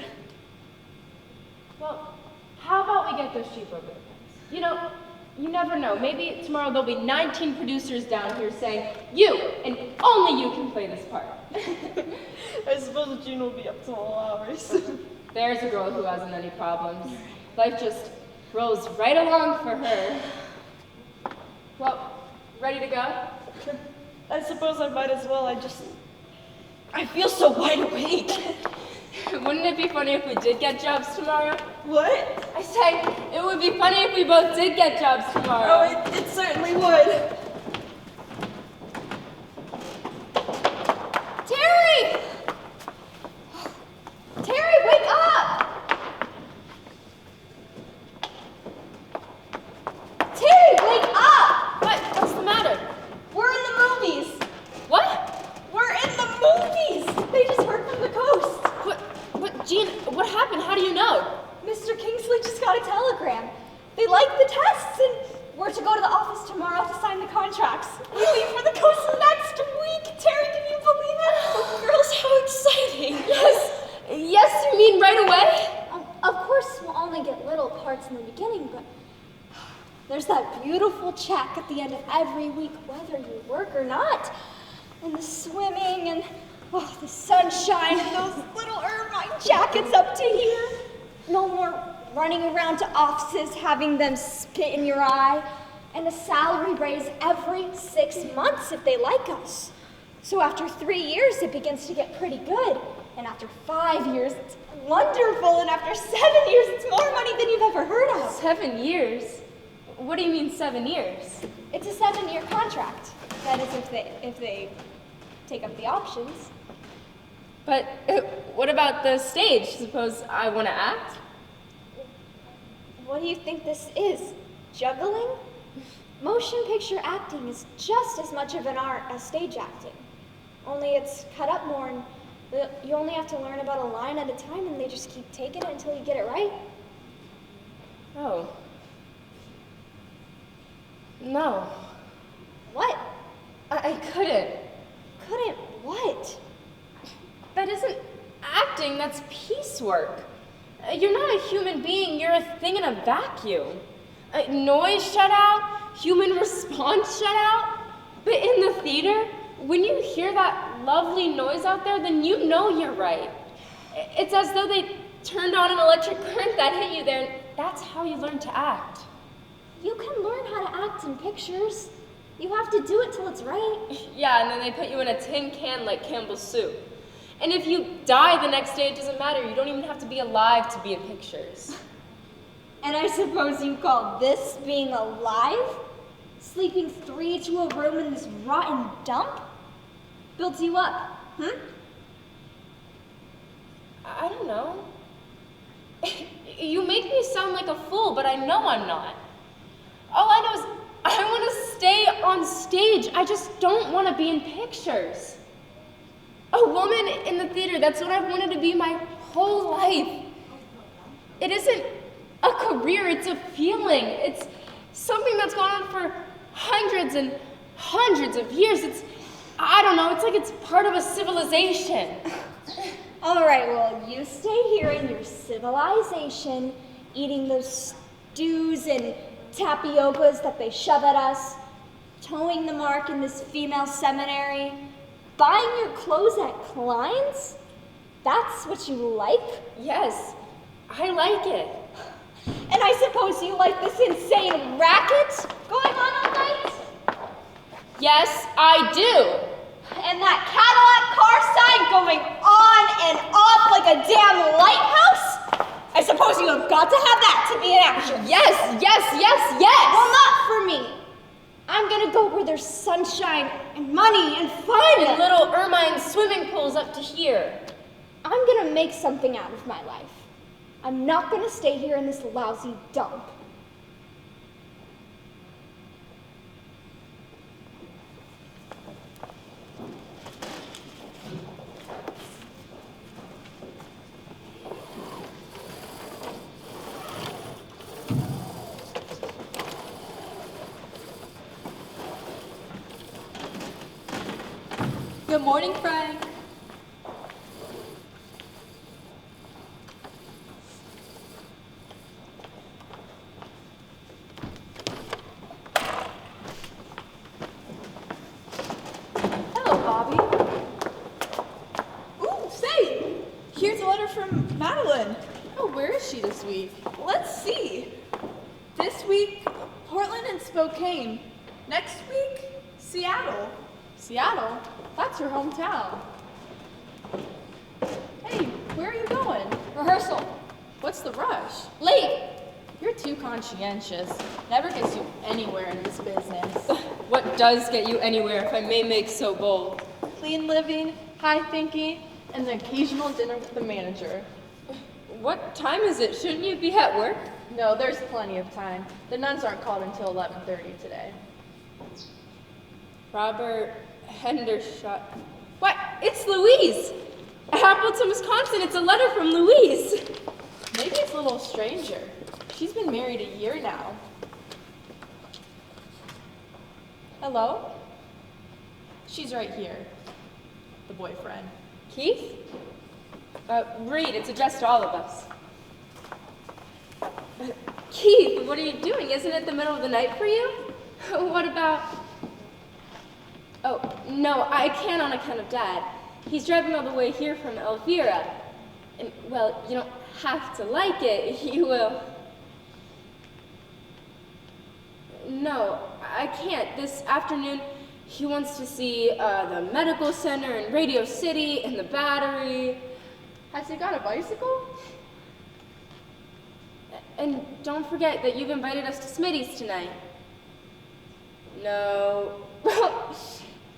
Well, how about we get those cheap ribbons? You know, you never know. Maybe tomorrow there'll be 19 producers down here saying, you, and only you can play this part. I suppose June will be up till all hours. There's a girl who hasn't any problems. Life just rolls right along for her. Well, ready to go? I suppose I might as well. I feel so wide awake. Wouldn't it be funny if we did get jobs tomorrow? What? I say, it would be funny if we both did get jobs tomorrow. Oh, it certainly would. Terry! Terry, wake up! Terry, wake up! What's the matter? We're in the movies. What? We're in the movies! They just heard from the coast. But Jean, what happened? How do you know? Mr. Kingsley just got a telegram. They like the tests and we're to go to the office tomorrow to sign the contracts. We leave for the coast next week. Terry, can you believe it? Oh, girls, how exciting. Yes, you mean right away? Of course, we'll only get little parts in the beginning, but there's that beautiful check at the end of every week, whether you work or not. And the swimming and the sunshine and those little ermine jackets up to here. No more running around to offices having them spit in your eye. And a salary raise every 6 months if they like us. So after 3 years, it begins to get pretty good. And after 5 years, it's wonderful. And after 7 years, it's more money than you've ever heard of. 7 years? What do you mean 7 years? It's a 7-year contract. That is if they take up the options. But what about the stage? Suppose I want to act? What do you think this is? Juggling? Motion picture acting is just as much of an art as stage acting. Only it's cut up more and you only have to learn about a line at a time and they just keep taking it until you get it right. Oh. No. What? I couldn't. Couldn't what? That isn't acting, that's piecework. You're not a human being, you're a thing in a vacuum. Noise shut out, human response shut out. But in the theater, when you hear that lovely noise out there, then you know you're right. It's as though they turned on an electric current that hit you there, and that's how you learn to act. You can learn how to act in pictures. You have to do it till it's right. Yeah, and then they put you in a tin can like Campbell's soup. And if you die the next day, it doesn't matter. You don't even have to be alive to be in pictures. And I suppose you call this being alive? Sleeping 3 to a room in this rotten dump? Builds you up, I don't know. You make me sound like a fool, but I know I'm not. All I know is stay on stage. I just don't want to be in pictures. A woman in the theater, that's what I've wanted to be my whole life. It isn't a career, it's a feeling. It's something that's gone on for hundreds and hundreds of years. I don't know, it's like it's part of a civilization. All right, well, you stay here in your civilization, eating those stews and tapiocas that they shove at us, towing the mark in this female seminary, buying your clothes at Klein's? That's what you like? Yes, I like it. And I suppose you like this insane racket going on all night? Yes, I do. And that Cadillac car sign going on and off like a damn lighthouse? I suppose you have got to have that to be an actress. Yes, yes, yes, yes. Well, not for me. I'm gonna go where there's sunshine and money and fun. And little ermine swimming pools up to here. I'm gonna make something out of my life. I'm not gonna stay here in this lousy dump. Good morning, Frank. Hello, Bobby. Ooh, say, here's a letter from Madeline. Oh, where is she this week? Let's see. This week, Portland and Spokane. Next week, Seattle. Seattle? That's her hometown. Hey, where are you going? Rehearsal. What's the rush? Late. You're too conscientious. Never gets you anywhere in this business. What does get you anywhere, if I may make so bold? Clean living, high thinking, and an occasional dinner with the manager. What time is it? Shouldn't you be at work? No, there's plenty of time. The nuns aren't called until 11:30 today. Robert Hendershot. What? It's Louise! Appleton, Wisconsin. It's a letter from Louise. Maybe it's a little stranger. She's been married a year now. Hello? She's right here. The boyfriend. Keith? Read. It's addressed to all of us. Keith, what are you doing? Isn't it the middle of the night for you? What about... Oh, no, I can't on account of Dad. He's driving all the way here from Elvira. And, well, you don't have to like it. You will. No, I can't. This afternoon, he wants to see the medical center and Radio City and the Battery. Has he got a bicycle? And don't forget that you've invited us to Smitty's tonight. No.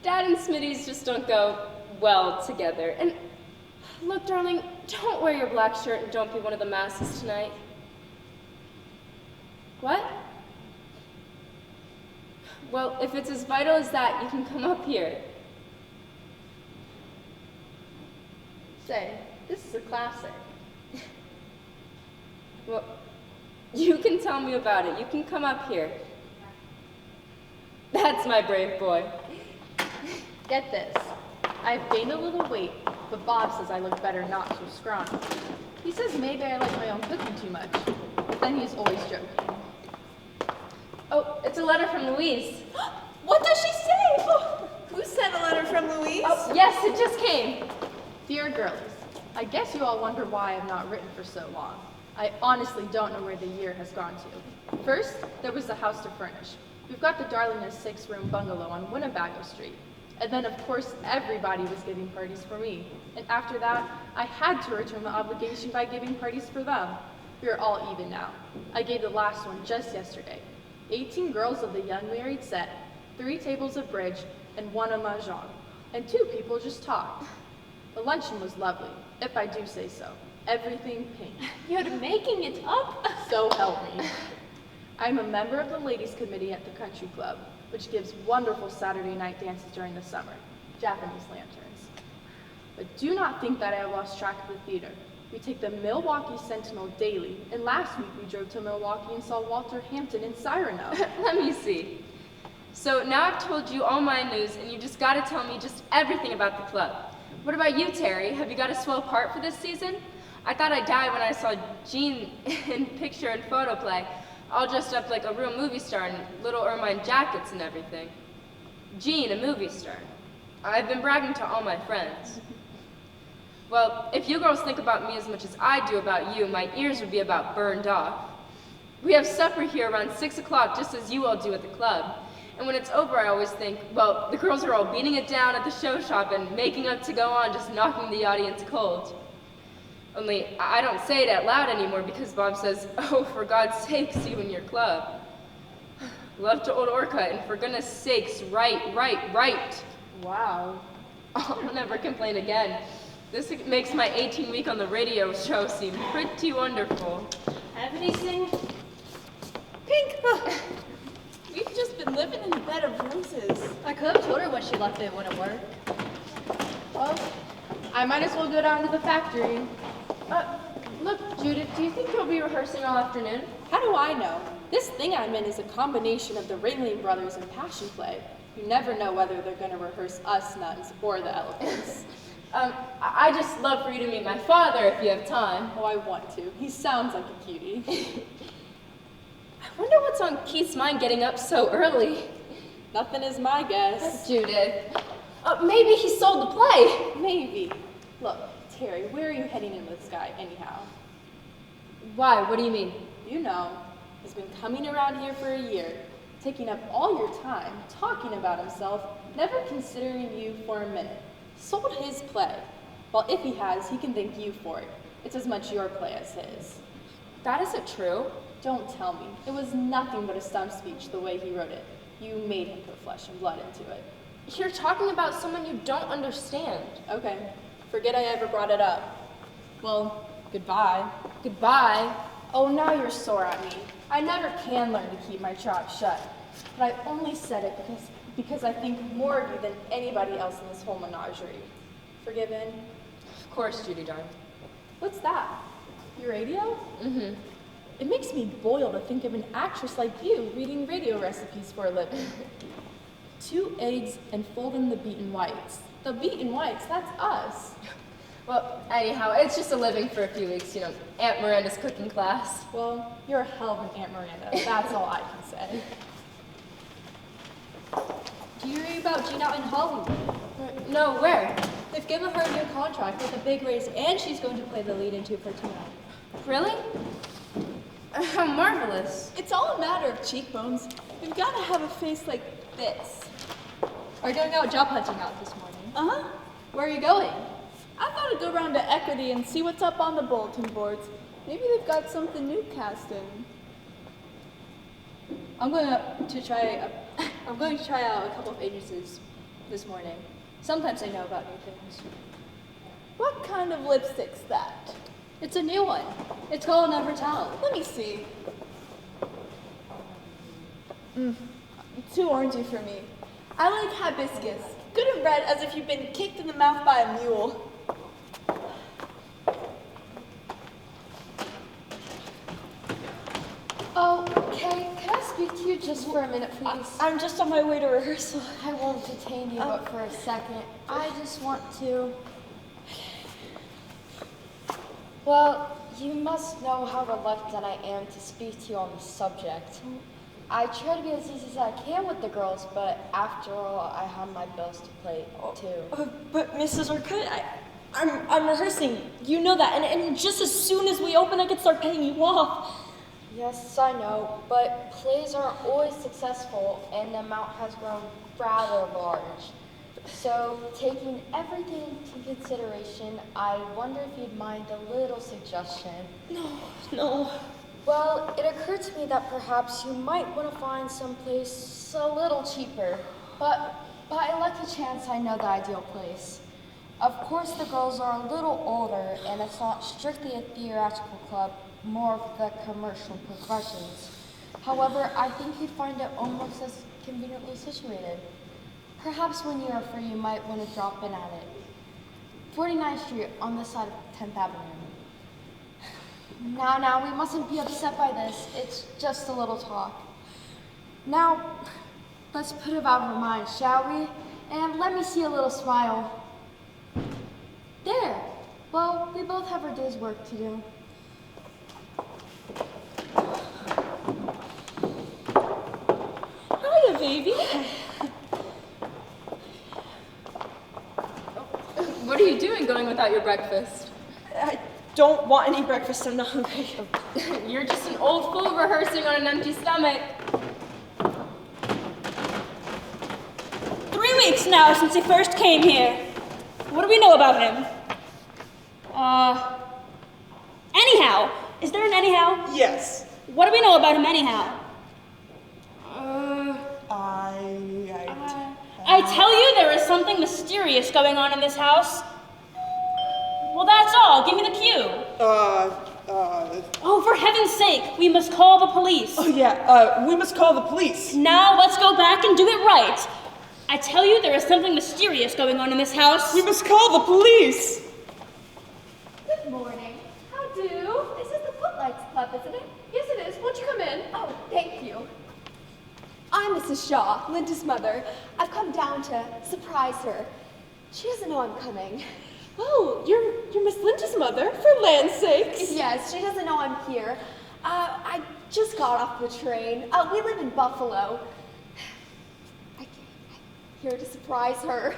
Dad and Smitty's just don't go well together. And look, darling, don't wear your black shirt and don't be one of the masses tonight. What? Well, if it's as vital as that, you can come up here. Say, this is a classic. Well, you can tell me about it. You can come up here. That's my brave boy. Get this. I've gained a little weight, but Bob says I look better not so scrawny. He says maybe I like my own cooking too much, but then he's always joking. Oh, it's a letter from Louise. What does she say? Oh. Who sent a letter from Louise? Oh, yes, it just came. Dear girlies, I guess you all wonder why I've not written for so long. I honestly don't know where the year has gone to. First, there was the house to furnish. We've got the darlingest 6-room bungalow on Winnebago Street. And then, of course, everybody was giving parties for me. And after that, I had to return the obligation by giving parties for them. We are all even now. I gave the last one just yesterday. 18 girls of the young married set, 3 tables of bridge, and 1 of mahjong. And 2 people just talked. The luncheon was lovely, if I do say so. Everything pink. You're making it up? So help me. I'm a member of the ladies' committee at the country club. which gives wonderful Saturday night dances during the summer, Japanese lanterns. But do not think that I have lost track of the theater. We take the Milwaukee Sentinel daily, and last week we drove to Milwaukee and saw Walter Hampton in Cyrano. Let me see. So now I've told you all my news, and you just got to tell me just everything about the club. What about you, Terry? Have you got a swell part for this season? I thought I'd die when I saw Jean in picture and photo play, all dressed up like a real movie star in little ermine jackets and everything. Jean, a movie star. I've been bragging to all my friends. Well, if you girls think about me as much as I do about you, my ears would be about burned off. We have supper here around 6 o'clock, just as you all do at the club. And when it's over, I always think, well, the girls are all beating it down at the show shop and making up to go on, just knocking the audience cold. Only, I don't say it out loud anymore because Bob says, oh, for God's sake, see you in your club. Love to old Orca, and for goodness sakes, right. Wow. I'll never complain again. This makes my 18-week on the radio show seem pretty wonderful. Have anything? Pink! We've just been living in a bed of roses. I could have told her when she left it wouldn't work. Well, I might as well go down to the factory. Look, Judith, do you think you'll be rehearsing all afternoon? How do I know? This thing I'm in is a combination of the Ringling Brothers and Passion Play. You never know whether they're going to rehearse us nuns or the elephants. I just love for you to meet my father if you have time. Oh, I want to. He sounds like a cutie. I wonder what's on Keith's mind getting up so early. Nothing is my guess. Judith. Maybe he sold the play. Maybe. Look, Terry, where are you heading in with this guy anyhow? Why? What do you mean? You know, he's been coming around here for a year, taking up all your time, talking about himself, never considering you for a minute. Sold his play. Well, if he has, he can thank you for it. It's as much your play as his. That isn't true. Don't tell me. It was nothing but a stump speech the way he wrote it. You made him put flesh and blood into it. You're talking about someone you don't understand. Okay. Forget I ever brought it up. Well, goodbye. Goodbye? Oh, now you're sore at me. I never can learn to keep my trap shut. But I only said it because I think more of you than anybody else in this whole menagerie. Forgiven? Of course, Judy darling. What's that? Your radio? Mm-hmm. It makes me boil to think of an actress like you reading radio recipes for a living. 2 eggs and fold in the beaten whites. The beaten whites, that's us. Well, anyhow, it's just a living for a few weeks, you know, Aunt Miranda's cooking class. Well, you're a hell of an Aunt Miranda. That's all I can say. Do you read about Jean out in Hollywood? No, where? They've given her a new contract with a big raise, and she's going to play the lead in 2 for Tuna. Really? How marvelous. It's all a matter of cheekbones. You've got to have a face like this. We're going out job hunting out this morning. Uh-huh. Where are you going? I thought I'd go around to Equity and see what's up on the bulletin boards. Maybe they've got something new cast in. I'm going to try out a couple of agencies this morning. Sometimes they know about new things. What kind of lipstick's that? It's a new one. It's called Never Tell. Let me see. Too orangey for me. I like hibiscus. Good and red as if you've been kicked in the mouth by a mule. Oh, Kay, can I speak to you just for a minute, please? I'm just on my way to rehearsal. I won't detain you, but for a second. I just want to... Well, you must know how reluctant I am to speak to you on the subject. I try to be as easy as I can with the girls, but after all, I have my bills to pay, too. But Mrs. Orcutt, I'm rehearsing. You know that. And just as soon as we open, I can start paying you off. Yes, I know, but plays aren't always successful, and the amount has grown rather large. So, taking everything into consideration, I wonder if you'd mind a little suggestion. No. Well, it occurred to me that perhaps you might want to find some place a little cheaper, but by a lucky chance, I know the ideal place. Of course, the girls are a little older, and it's not strictly a theatrical club, more of the commercial professions. However, I think you'd find it almost as conveniently situated. Perhaps when you are free, you might want to drop in at it. 49th Street on this side of 10th Avenue. Now, we mustn't be upset by this. It's just a little talk. Now, let's put it out of our minds, shall we? And let me see a little smile. There. Well, we both have our day's work to do. Hiya, baby. What are you doing going without your breakfast? I don't want any breakfast, I'm not hungry. You're just an old fool rehearsing on an empty stomach. 3 weeks now since he first came here. What do we know about him? Anyhow. Is there an anyhow? Yes. What do we know about him anyhow? I tell you, there is something mysterious going on in this house. Well, that's all. Give me the cue. Oh, for heaven's sake, we must call the police. Oh, yeah, we must call the police. Now, let's go back and do it right. I tell you, there is something mysterious going on in this house. We must call the police. Good morning. How do? This is the Footlights Club, isn't it? Yes, it is. Won't you come in? Oh, thank you. I'm Mrs. Shaw, Linda's mother. I've come down to surprise her. She doesn't know I'm coming. Oh, you're Miss Linda's mother, for land's sakes. Yes, she doesn't know I'm here. I just got off the train. We live in Buffalo. I'm here to surprise her.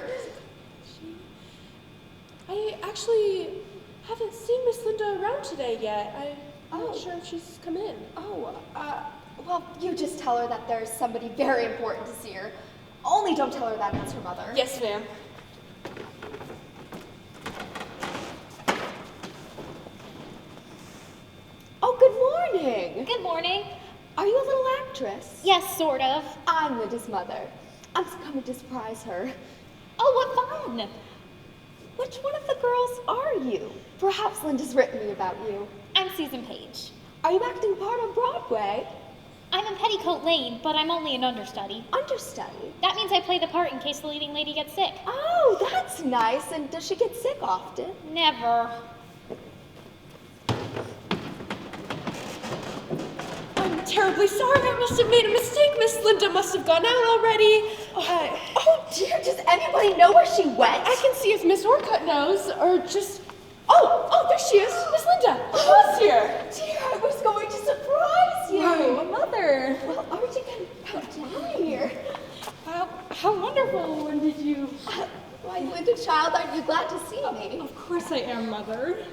I actually haven't seen Miss Linda around today yet. I'm not sure if she's come in. Well, you just tell her that there's somebody very important to see her. Only don't tell her that it's her mother. Yes, ma'am. Oh, good morning. Good morning. Are you a little actress? Yes, sort of. I'm Linda's mother. I'm coming to surprise her. Oh, what fun. Which one of the girls are you? Perhaps Linda's written me about you. I'm Susan Page. Are you acting part on Broadway? I'm in Petticoat Lane, but I'm only an understudy. Understudy? That means I play the part in case the leading lady gets sick. Oh, that's nice. And does she get sick often? Never. I'm terribly sorry. I must have made a mistake. Miss Linda must have gone out already. Oh dear, does anybody know where she went? I can see if Miss Orcutt knows, or just... Oh, there she is. Miss Linda, who's here? Dear, I was going to surprise you. Oh, Mother. Well, aren't you going to come down here? How wonderful. When did you... Why, Linda, child, aren't you glad to see me? Of course I am, Mother.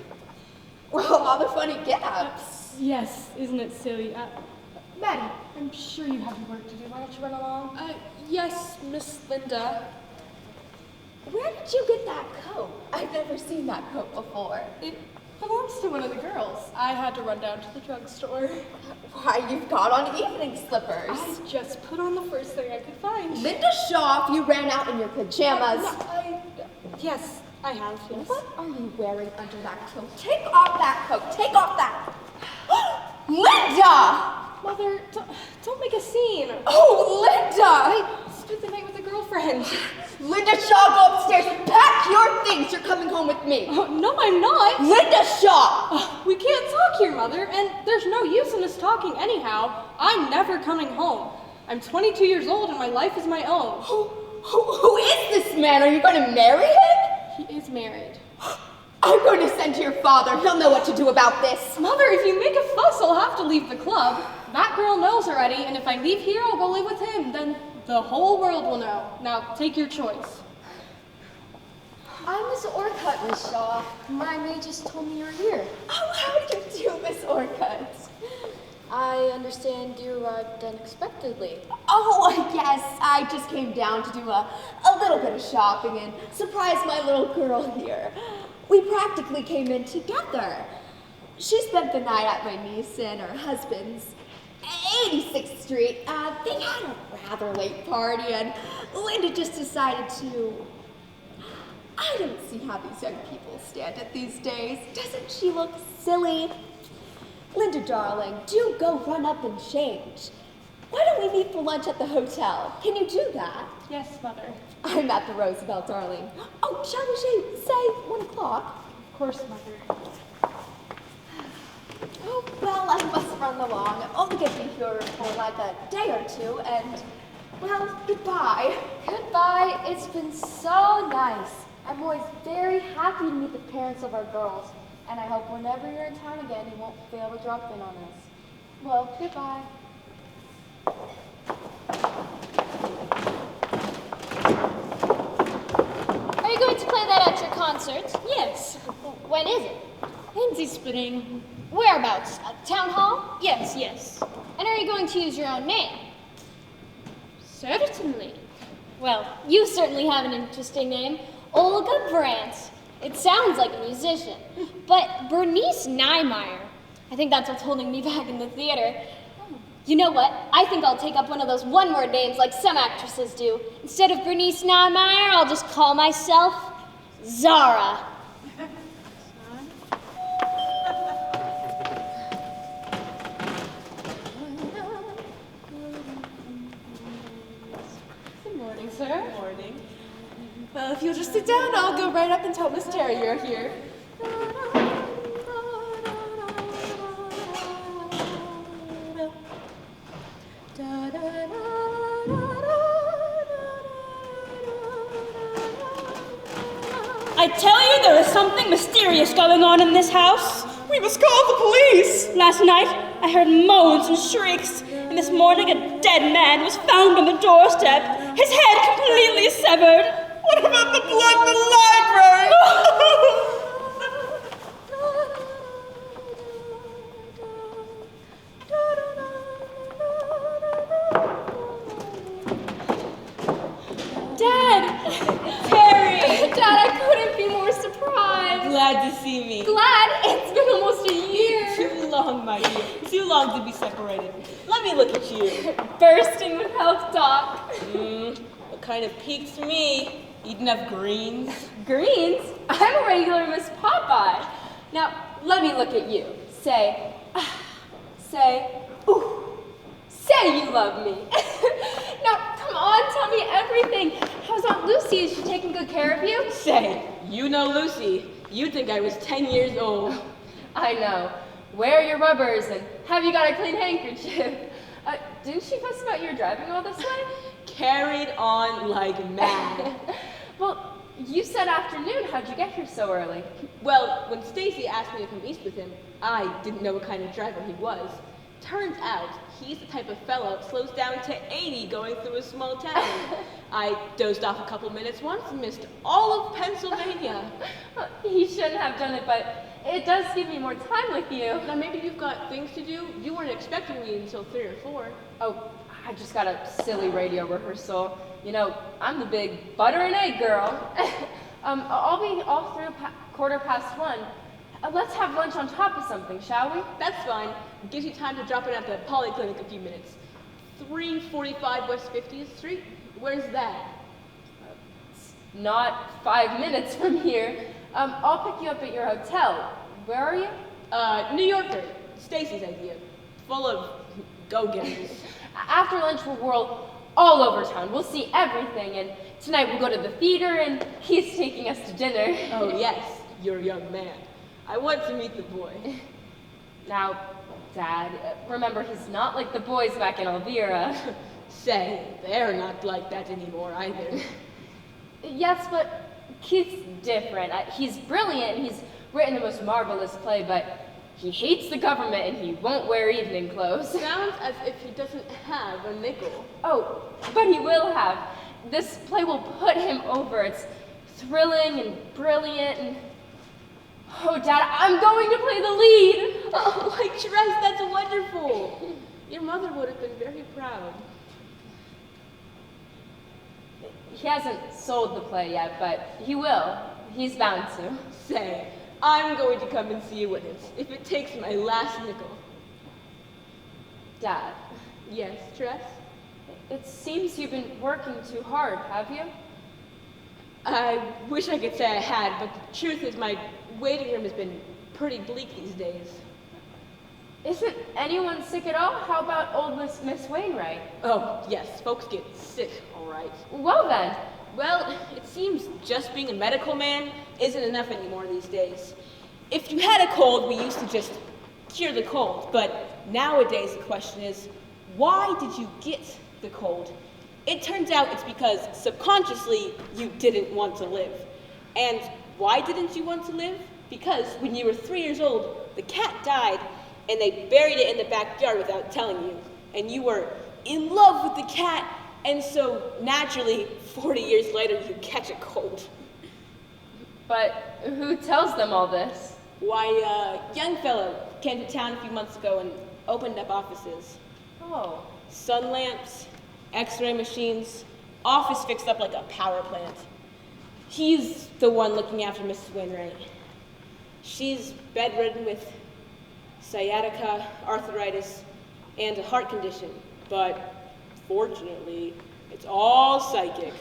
Well, all the funny get-ups. Yes, isn't it silly? Maddie, I'm sure you have your work to do. Why don't you run along? Yes, Miss Linda. Where did you get that coat? I've never seen that coat before. It belongs to one of the girls. I had to run down to the drugstore. Why, you've got on evening slippers. I just put on the first thing I could find. Linda Shaw, you ran out in your pajamas. Yes, I have, yes. What are you wearing under that coat? Take off that coat. Take off that. Linda! Mother, don't make a scene. Oh, Linda! I spent the night with a girlfriend. Linda Shaw, go upstairs and pack your things. You're coming home with me. Oh, no, I'm not. Linda Shaw! We can't talk here, Mother, and there's no use in us talking anyhow. I'm never coming home. I'm 22 years old and my life is my own. Who is this man? Are you going to marry him? He is married. I'm going to send to your father. He'll know what to do about this. Mother, if you make a fuss, I'll have to leave the club. That girl knows already, and if I leave here, I'll go live with him. Then the whole world will know. Now, take your choice. I'm Miss Orcutt, Miss Shaw. My maid just told me you're here. Oh, how do you do, Miss Orcutt? I understand you arrived unexpectedly. Oh, yes. I just came down to do a little bit of shopping and surprise my little girl here. We practically came in together. She spent the night at my niece and her husband's, 86th Street. They had a rather late party, and Linda just decided to... I don't see how these young people stand it these days. Doesn't she look silly? Linda, darling, do go run up and change. Why don't we meet for lunch at the hotel? Can you do that? Yes, Mother. I'm at the Roosevelt, darling. Oh, shall we say 1 o'clock? Of course, Mother. Oh, well, I must run along. I'll only get you here for like a day or two, and, well, goodbye. Goodbye. It's been so nice. I'm always very happy to meet the parents of our girls, and I hope whenever you're in town again, you won't fail to drop in on us. Well, goodbye. Are you going to play that at your concert? Yes. When is it? In the spring. Whereabouts? Town hall? Yes, yes. And are you going to use your own name? Certainly. Well, you certainly have an interesting name. Olga Brandt. It sounds like a musician. But Bernice Niemeyer. I think that's what's holding me back in the theater. You know what? I think I'll take up one of those one-word names like some actresses do. Instead of Bernice Niemeyer, I'll just call myself Zara. Good morning, sir. Good morning. Well, if you'll just sit down, I'll go right up and tell Miss Terry you're here. I tell you, there is something mysterious going on in this house. We must call the police. Last night, I heard moans and shrieks, and this morning a dead man was found on the doorstep, his head completely severed. What about the blood in the library? Dad! Terry! Dad, I couldn't be more surprised. Glad to see me. Glad? It's been almost a year. Too long, my dear. Too long to be separated. Let me look at you. Bursting with health talk. What kind of piqued me? Eating up greens. Greens? I'm a regular Miss Popeye. Now, let me look at you. Say, ooh. Say you love me. Now, come on, tell me everything. How's Aunt Lucy? Is she taking good care of you? Say, you know Lucy. You'd think I was 10 years old. I know. Where are your rubbers and have you got a clean handkerchief? Didn't she fuss about your driving all this way? Carried on like mad. Well, you said afternoon. How'd you get here so early? Well, when Stacy asked me to come east with him, I didn't know what kind of driver he was. Turns out, he's the type of fellow that slows down to 80 going through a small town. I dozed off a couple minutes once and missed all of Pennsylvania. He shouldn't have done it, but it does give me more time with you. Now maybe you've got things to do. You weren't expecting me until 3 or 4. Oh, I just got a silly radio rehearsal. You know, I'm the big butter and egg girl. I'll be all through 1:15. Let's have lunch on top of something, shall we? That's fine. It gives you time to drop in at the polyclinic a few minutes. 345 West 50th Street? Where's that? It's not 5 minutes from here. I'll pick you up at your hotel. Where are you? New Yorker. Stacy's idea. Full of go-getters. After lunch, we'll whirl all over town. We'll see everything, and tonight we'll go to the theater, and he's taking us to dinner. Oh, yes. You're a young man. I want to meet the boy. Now, Dad, remember he's not like the boys back in Elvira. Say, they're not like that anymore either. Yes, but Keith's different. He's brilliant, and he's written the most marvelous play, but he hates the government and he won't wear evening clothes. Sounds as if he doesn't have a nickel. Oh, but he will have. This play will put him over. It's thrilling and brilliant and... Oh, Dad, I'm going to play the lead! Oh, like Tress, that's wonderful! Your mother would have been very proud. He hasn't sold the play yet, but he will. He's bound to. Say, I'm going to come and see you in it, if it takes my last nickel. Dad. Yes, Tress? It seems you've been working too hard, have you? I wish I could say I had, but the truth is my waiting room has been pretty bleak these days. Isn't anyone sick at all? How about old Miss Wainwright? Oh, yes, folks get sick, all right. Well then. Well, it seems just being a medical man isn't enough anymore these days. If you had a cold, we used to just cure the cold, but nowadays the question is, why did you get the cold? It turns out it's because subconsciously you didn't want to live. And why didn't you want to live? Because when you were 3 years old, the cat died and they buried it in the backyard without telling you. And you were in love with the cat, and so naturally, 40 years later, you catch a cold. But who tells them all this? Why, a young fellow came to town a few months ago and opened up offices. Oh. Sun lamps, x-ray machines, office fixed up like a power plant. He's the one looking after Mrs. Wainwright. She's bedridden with sciatica, arthritis, and a heart condition, but fortunately, it's all psychic.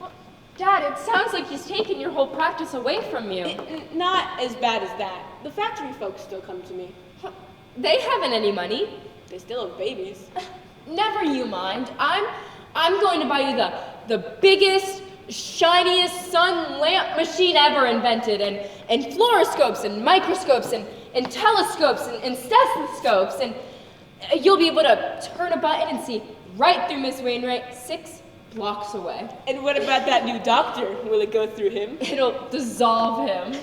Well, Dad, it sounds like he's taken your whole practice away from you. Not as bad as that. The factory folks still come to me. They haven't any money. They still have babies. Never you mind. I'm going to buy you the biggest, shiniest sun lamp machine ever invented, and fluoroscopes and microscopes and telescopes and stethoscopes, and you'll be able to turn a button and see right through Miss Wainwright 6 blocks away. And what about that new doctor? Will it go through him? It'll dissolve him.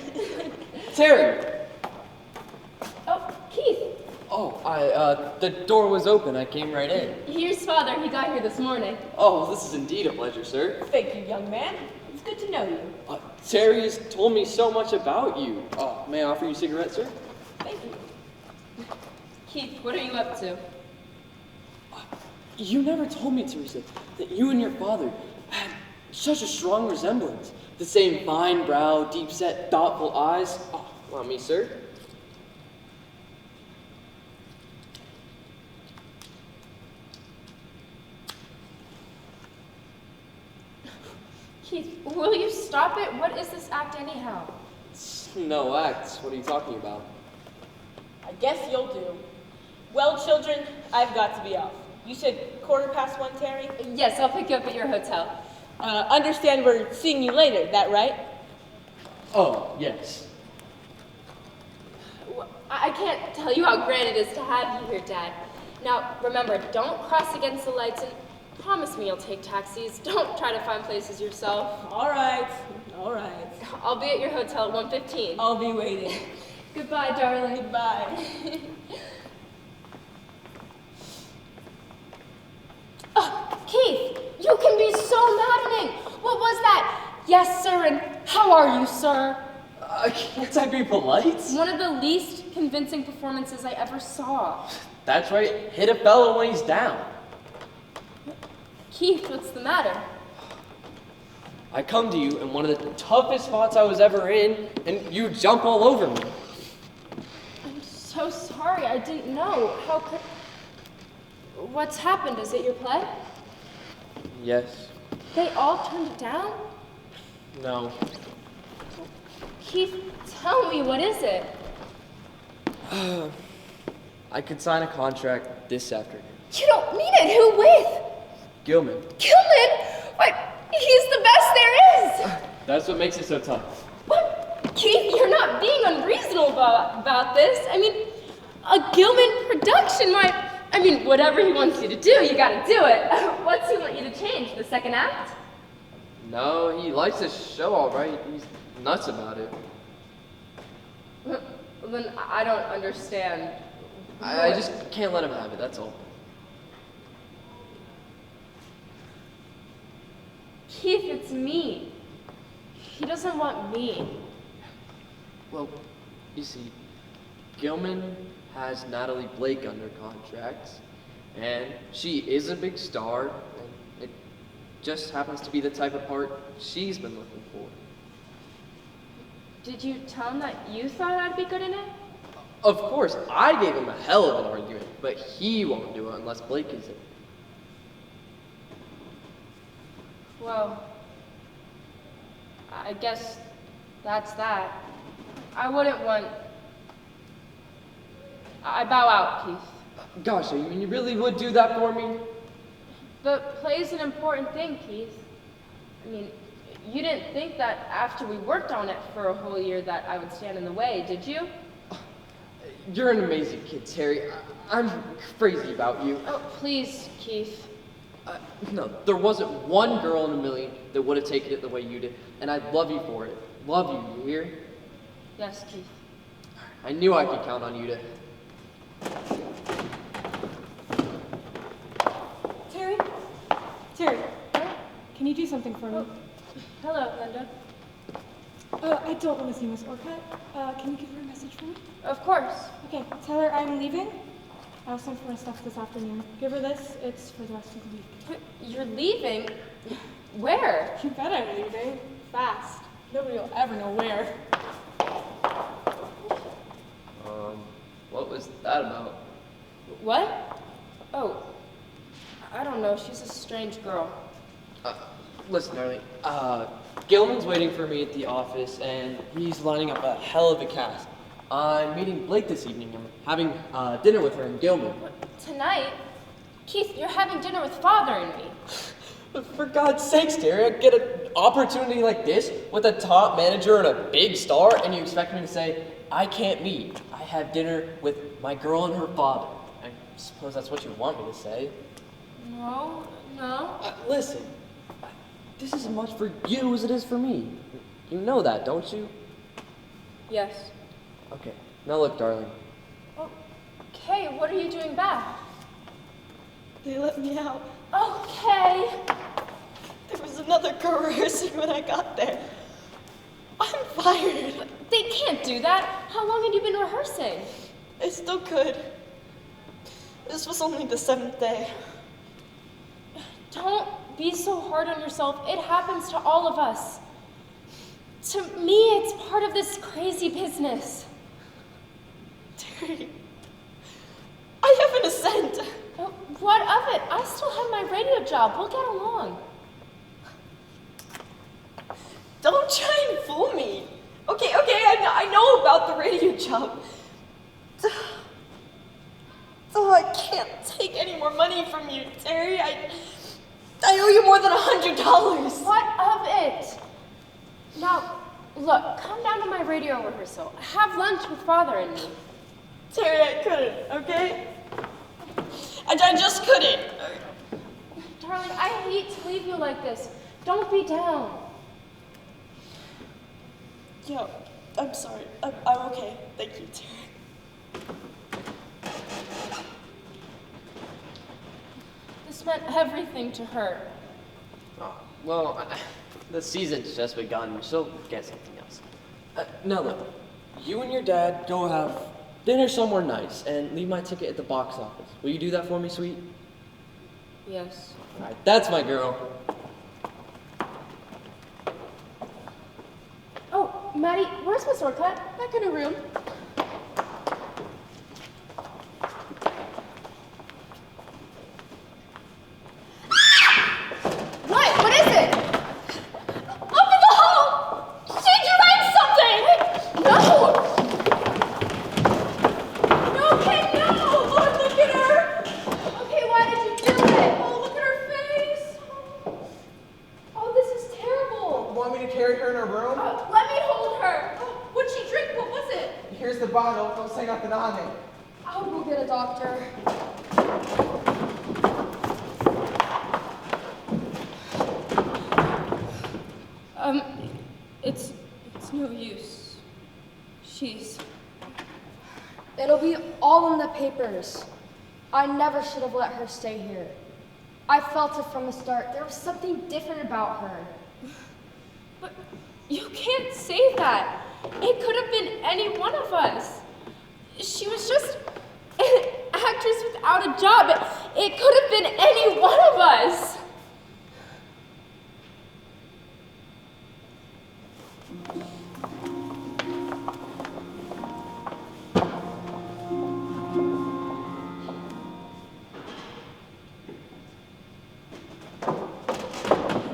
Terry! Oh, Keith. Oh, the door was open. I came right in. Here's Father. He got here this morning. Oh, this is indeed a pleasure, sir. Thank you, young man. It's good to know you. Terry has told me so much about you. May I offer you a cigarette, sir? Thank you. Keith, what are you up to? You never told me, Teresa, that you and your father had such a strong resemblance. The same fine brow, deep-set, thoughtful eyes. Oh, allow me, sir. Keith, will you stop it? What is this act anyhow? It's no act. What are you talking about? I guess you'll do. Well, children, I've got to be off. You said 1:15, Terry? Yes, I'll pick you up at your hotel. Understand we're seeing you later, that right? Oh, yes. I can't tell you how grand it is to have you here, Dad. Now, remember, don't cross against the lights, and promise me you'll take taxis. Don't try to find places yourself. All right, all right. I'll be at your hotel at 1:15. I'll be waiting. Goodbye, darling. Goodbye. Oh, Keith, you can be so maddening. What was that? Yes, sir, and how are you, sir? Can't I be polite? One of the least convincing performances I ever saw. That's right. Hit a fellow when he's down. Keith, what's the matter? I come to you in one of the toughest spots I was ever in, and you jump all over me. I'm so sorry. I didn't know. How could... What's happened? Is it your play? Yes. They all turned it down? No. Keith, tell me, what is it? I could sign a contract this afternoon. You don't mean it. Who with? Gilman. Gilman? Why, he's the best there is. That's what makes it so tough. What? Keith, you're not being unreasonable about this. I mean, a Gilman production, why... I mean, whatever he wants you to do, you gotta do it. What's he want you to change, the second act? No, he likes the show all right. He's nuts about it. Well, then I don't understand. I just can't let him have it, that's all. Keith, it's me. He doesn't want me. Well, you see, Gilman has Natalie Blake under contract, and she is a big star, and it just happens to be the type of part she's been looking for. Did you tell him that you thought I'd be good in it? Of course, I gave him a hell of an argument, but he won't do it unless Blake is it. Well, I guess that's that. I wouldn't want... I bow out, Keith. Gosh, you really would do that for me? But play's an important thing, Keith. I mean, you didn't think that after we worked on it for a whole year that I would stand in the way, did you? You're an amazing kid, Terry. I'm crazy about you. Oh, please, Keith. No, there wasn't one girl in a million that would have taken it the way you did, and I'd love you for it. Love you, you hear? Yes, Keith. I knew I could count on you to... Terry? Terry, can you do something for me? Hello, Linda. I don't want to see Miss Orcutt. Can you give her a message for me? Of course. Okay, tell her I'm leaving. I'll send for my stuff this afternoon. Give her this. It's for the rest of the week. But you're leaving? Where? You bet I'm leaving. Fast. Nobody will ever know where. What was that about? What? Oh, I don't know. She's a strange girl. Listen, darling. Gilman's waiting for me at the office, and he's lining up a hell of a cast. I'm meeting Blake this evening. I'm having dinner with her and Gilman. Tonight? Keith, you're having dinner with Father and me. But for God's sakes, Terry, I get an opportunity like this with a top manager and a big star, and you expect me to say, I can't meet. I have dinner with my girl and her father. I suppose that's what you want me to say. No. Listen, this is as much for you as it is for me. You know that, don't you? Yes. Okay, now look, darling. Okay, what are you doing back? They let me out. Okay. There was another girl rehearsing when I got there. I'm fired. They can't do that. How long had you been rehearsing? I still could. This was only the 7th day. Don't be so hard on yourself. It happens to all of us. To me, it's part of this crazy business. Terry, I haven't a cent. What of it? I still have my radio job. We'll get along. Don't try and fool me. Okay, I know about the radio job. Oh, I can't take any more money from you, Terry. I owe you more than $100. What of it? Now, look, come down to my radio rehearsal. Have lunch with Father and me. Terry, I couldn't, okay? I just couldn't. Darling, I hate to leave you like this. Don't be down. Yo, I'm sorry. I'm okay. Thank you, Terry. This meant everything to her. Well, the season's just begun. She'll get something else. Now look, you and your dad go have dinner somewhere nice and leave my ticket at the box office. Will you do that for me, sweet? Yes. All right, that's my girl. Oh, Maddie, where's Miss Orcutt? Back in her room. What is it? Up in the hall! Did you write something? No! No, Kate, no! Oh, look at her! Okay, why did you do it? Oh, look at her face! Oh, this is terrible. Want me to carry her in her room? Let me hold her. What'd she drink? What was it? Here's the bottle. Don't say nothing on it. I'll go get a doctor. It's no use. It'll be all in the papers. I never should have let her stay here. I felt it from the start. There was something different about her. But you can't say that. It could have been any one of us. She was just an actress without a job. It could have been any one of us.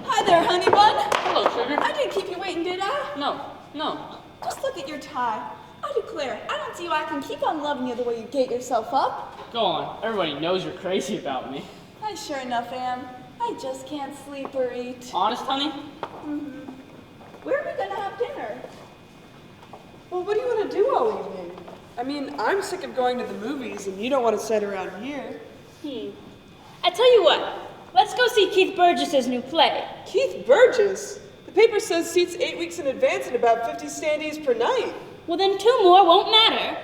Hi there, honey bun. Hello, sugar. I didn't keep you waiting, did I? No. Just look at your tie. I declare Claire, I don't see why I can keep on loving you the way you gate yourself up. Go on. Everybody knows you're crazy about me. I sure enough am. I just can't sleep or eat. Honest, honey? Mm-hmm. Where are we gonna have dinner? Well, what do you want to do all evening? I mean, I'm sick of going to the movies, and you don't want to sit around here. I tell you what, let's go see Keith Burgess's new play. Keith Burgess? The paper says seats 8 weeks in advance and about 50 standees per night. Well, then 2 more won't matter.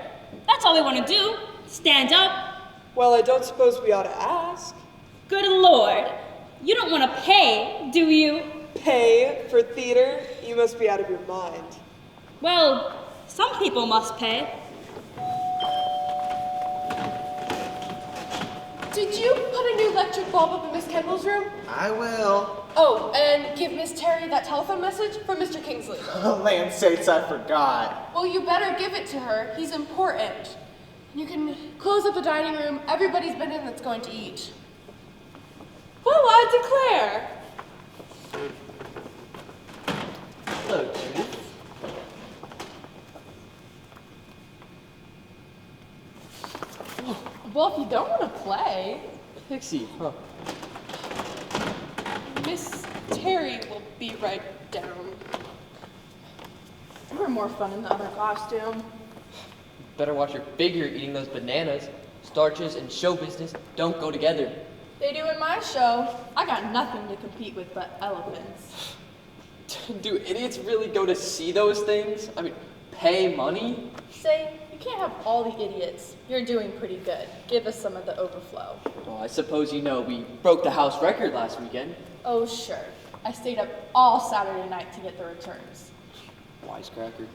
That's all we want to do. Stand up. Well, I don't suppose we ought to ask. Good Lord. You don't want to pay, do you? Pay for theater? You must be out of your mind. Well, some people must pay. Did you put a new electric bulb up in Miss Kendall's room? I will. Oh, and give Miss Terry that telephone message from Mr. Kingsley. Land sakes, I forgot. Well, you better give it to her. He's important. You can close up the dining room. Everybody's been in that's going to eat. Well, I declare. Hello, Judith. Well, if you don't want to play, Pixie, huh? Miss Terry will be right down. We're more fun in the other costume. Better watch your figure eating those bananas. Starches and show business don't go together. They do in my show. I got nothing to compete with but elephants. Do idiots really go to see those things? I mean, pay money? Say, you can't have all the idiots. You're doing pretty good. Give us some of the overflow. Well, I suppose you know we broke the house record last weekend. Oh, sure. I stayed up all Saturday night to get the returns. Wisecracker.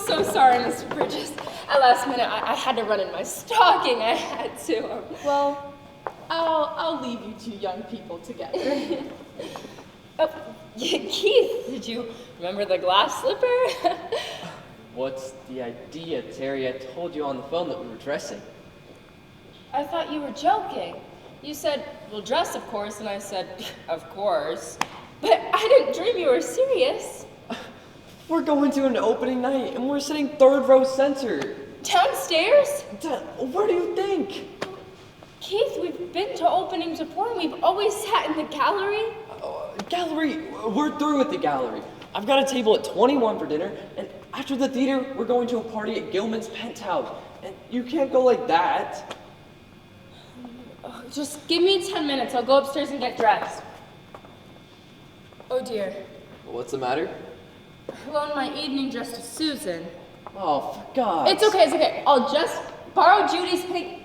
So sorry, Mr. Bridges. At last minute, I had to run in my stocking. I had to. Well, I'll leave you two young people together. Oh, Keith, did you remember the glass slipper? What's the idea, Terry? I told you on the phone that we were dressing. I thought you were joking. You said, well, dress, of course, and I said, of course. But I didn't dream you were serious. We're going to an opening night, and we're sitting 3rd row center. Downstairs? Where do you think? Keith, we've been to openings before, and we've always sat in the gallery. Gallery? We're through with the gallery. I've got a table at 21 for dinner, and after the theater, we're going to a party at Gilman's penthouse. And you can't go like that. Oh, just give me 10 minutes. I'll go upstairs and get dressed. Oh, dear. What's the matter? I loaned my evening dress to Susan. Oh, for God. It's okay. I'll just borrow Judy's pink.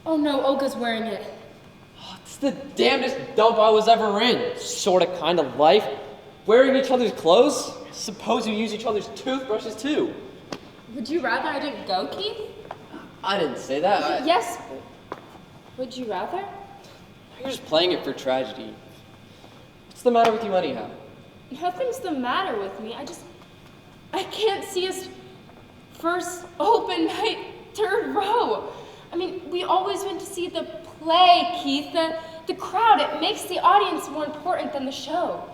Oh, no, Olga's wearing it. It's the damnedest dump I was ever in. Sort of kind of life. Wearing each other's clothes? Suppose you use each other's toothbrushes too. Would you rather I didn't go, Keith? I didn't say that. Yes. Would you rather? You're just playing it for tragedy. What's the matter with you anyhow? Nothing's the matter with me. I can't see us first open night, 3rd row. I mean, we always went to see the play, Keith. The crowd, it makes the audience more important than the show.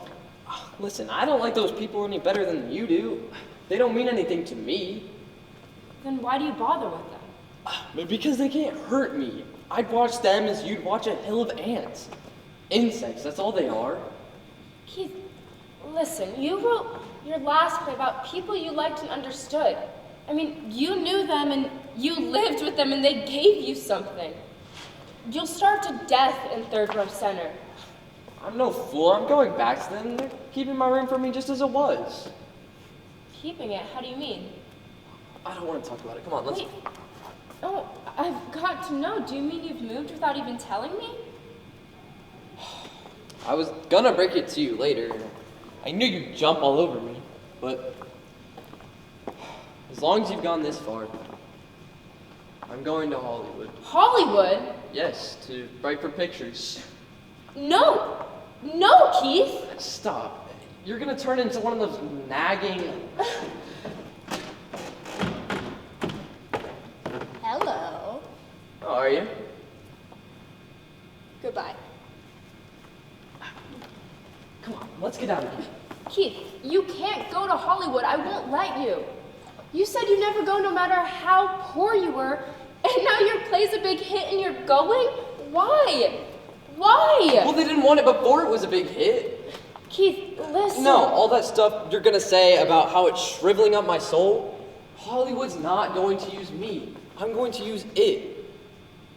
Listen, I don't like those people any better than you do. They don't mean anything to me. Then why do you bother with them? Because they can't hurt me. I'd watch them as you'd watch a hill of ants. Insects, that's all they are. Keith, listen, you wrote your last play about people you liked and understood. I mean, you knew them and you lived with them and they gave you something. You'll starve to death in 3rd row center. I'm no fool. I'm going back to them. They're keeping my room for me just as it was. Keeping it? How do you mean? I don't want to talk about it. Come on, let's... Wait. Oh, I've got to know. Do you mean you've moved without even telling me? I was gonna break it to you later. I knew you'd jump all over me, but as long as you've gone this far, I'm going to Hollywood. Hollywood? Yes, to write for pictures. No, Keith. Stop. You're gonna turn into one of those nagging... Hello. Oh, are you? Goodbye. Come on, let's get out of here. Keith, you can't go to Hollywood. I won't let you. said you never go no matter how poor you were, and now your play's a big hit and you're going? Why? Why? Well, they didn't want it before it was a big hit. Keith, listen. No, all that stuff you're gonna say about how it's shriveling up my soul, Hollywood's not going to use me. I'm going to use it.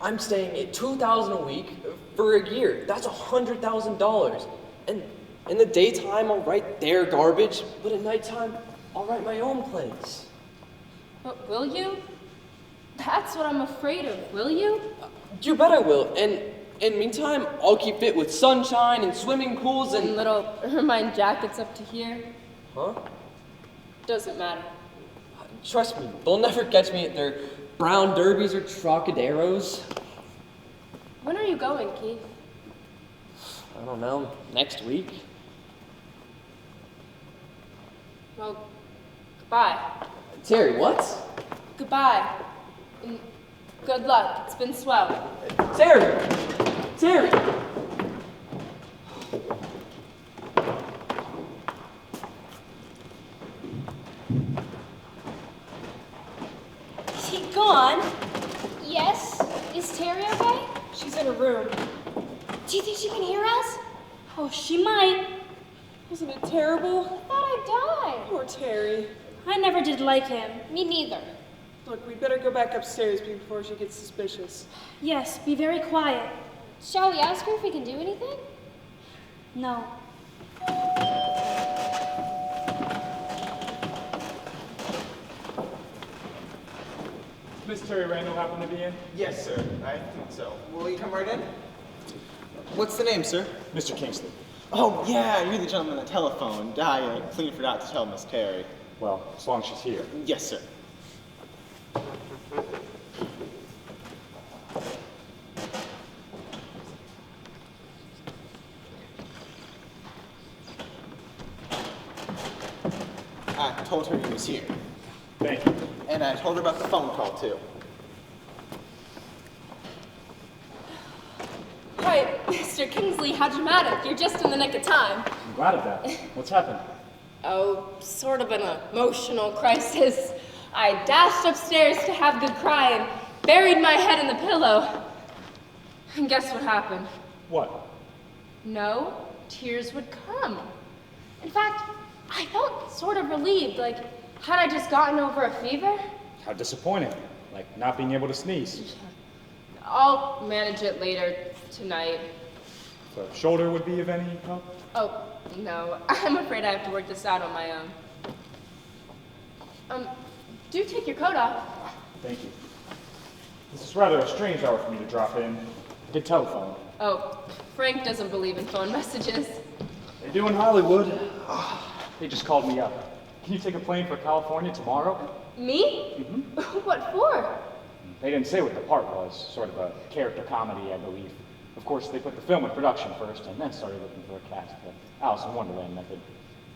I'm staying at $2,000 a week for a year. That's $100,000. And in the daytime, I'll write their garbage, but at nighttime, I'll write my own plays. But will you? That's what I'm afraid of, will you? You bet I will. And in the meantime, I'll keep fit with sunshine and swimming pools and little ermine jackets up to here. Huh? Doesn't matter. Trust me, they'll never catch me at their brown derbies or trocaderos. When are you going, Keith? I don't know, next week? Well, goodbye. Terry, what? Goodbye. And good luck. It's been swell. Terry! Terry! Is he gone? Yes? Is Terry okay? She's in her room. Do you think she can hear us? Oh, she might. Wasn't it terrible? I thought I died. Poor Terry. I never did like him. Me neither. Look, we better go back upstairs before she gets suspicious. Yes, be very quiet. Shall we ask her if we can do anything? No. Miss Terry Randall happen to be in? Yes, sir. I think so. Will you come right in? What's the name, sir? Mr. Kingsley. Oh, yeah, you're the gentleman on the telephone. I clean forgot to tell Miss Terry. Well, as long as she's here. Yes, sir. I told her he was here. Thank you. And I told her about the phone call, too. Hi, Mr. Kingsley, how dramatic. You're just in the nick of time. I'm glad of that. What's happened? Oh, sort of an emotional crisis. I dashed upstairs to have a good cry and buried my head in the pillow. And guess what happened? What? No tears would come. In fact, I felt sort of relieved, like, had I just gotten over a fever? How disappointing. Like not being able to sneeze. I'll manage it later tonight. So shoulder would be of any help? Oh, no. I'm afraid I have to work this out on my own. Do take your coat off. Thank you. This is rather a strange hour for me to drop in. I did telephone. Oh, Frank doesn't believe in phone messages. They do in Hollywood. They just called me up. Can you take a plane for California tomorrow? Me? Mm-hmm. What for? They didn't say what the part was. Sort of a character comedy, I believe. Of course, they put the film in production first and then started looking for a cast. The Alice in Wonderland method.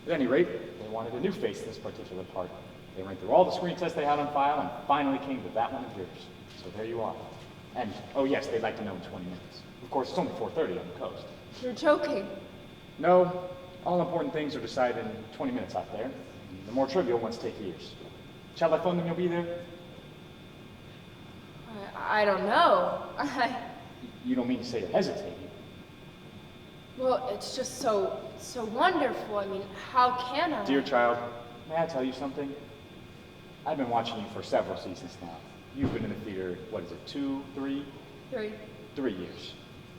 At any rate, they wanted a new face to this particular part. They went through all the screen tests they had on file and finally came to that one of yours. So there you are. And, oh yes, they'd like to know in 20 minutes. Of course, it's only 4:30 on the coast. You're joking. No, all important things are decided in 20 minutes out there. The more trivial ones take years. Shall I phone them you'll be there? I don't know. You don't mean to say you're hesitating? Well, it's just so wonderful. I mean, how can I? Dear child, may I tell you something? I've been watching you for several seasons now. You've been in the theater, what is it, 2, 3? 3. 3 years.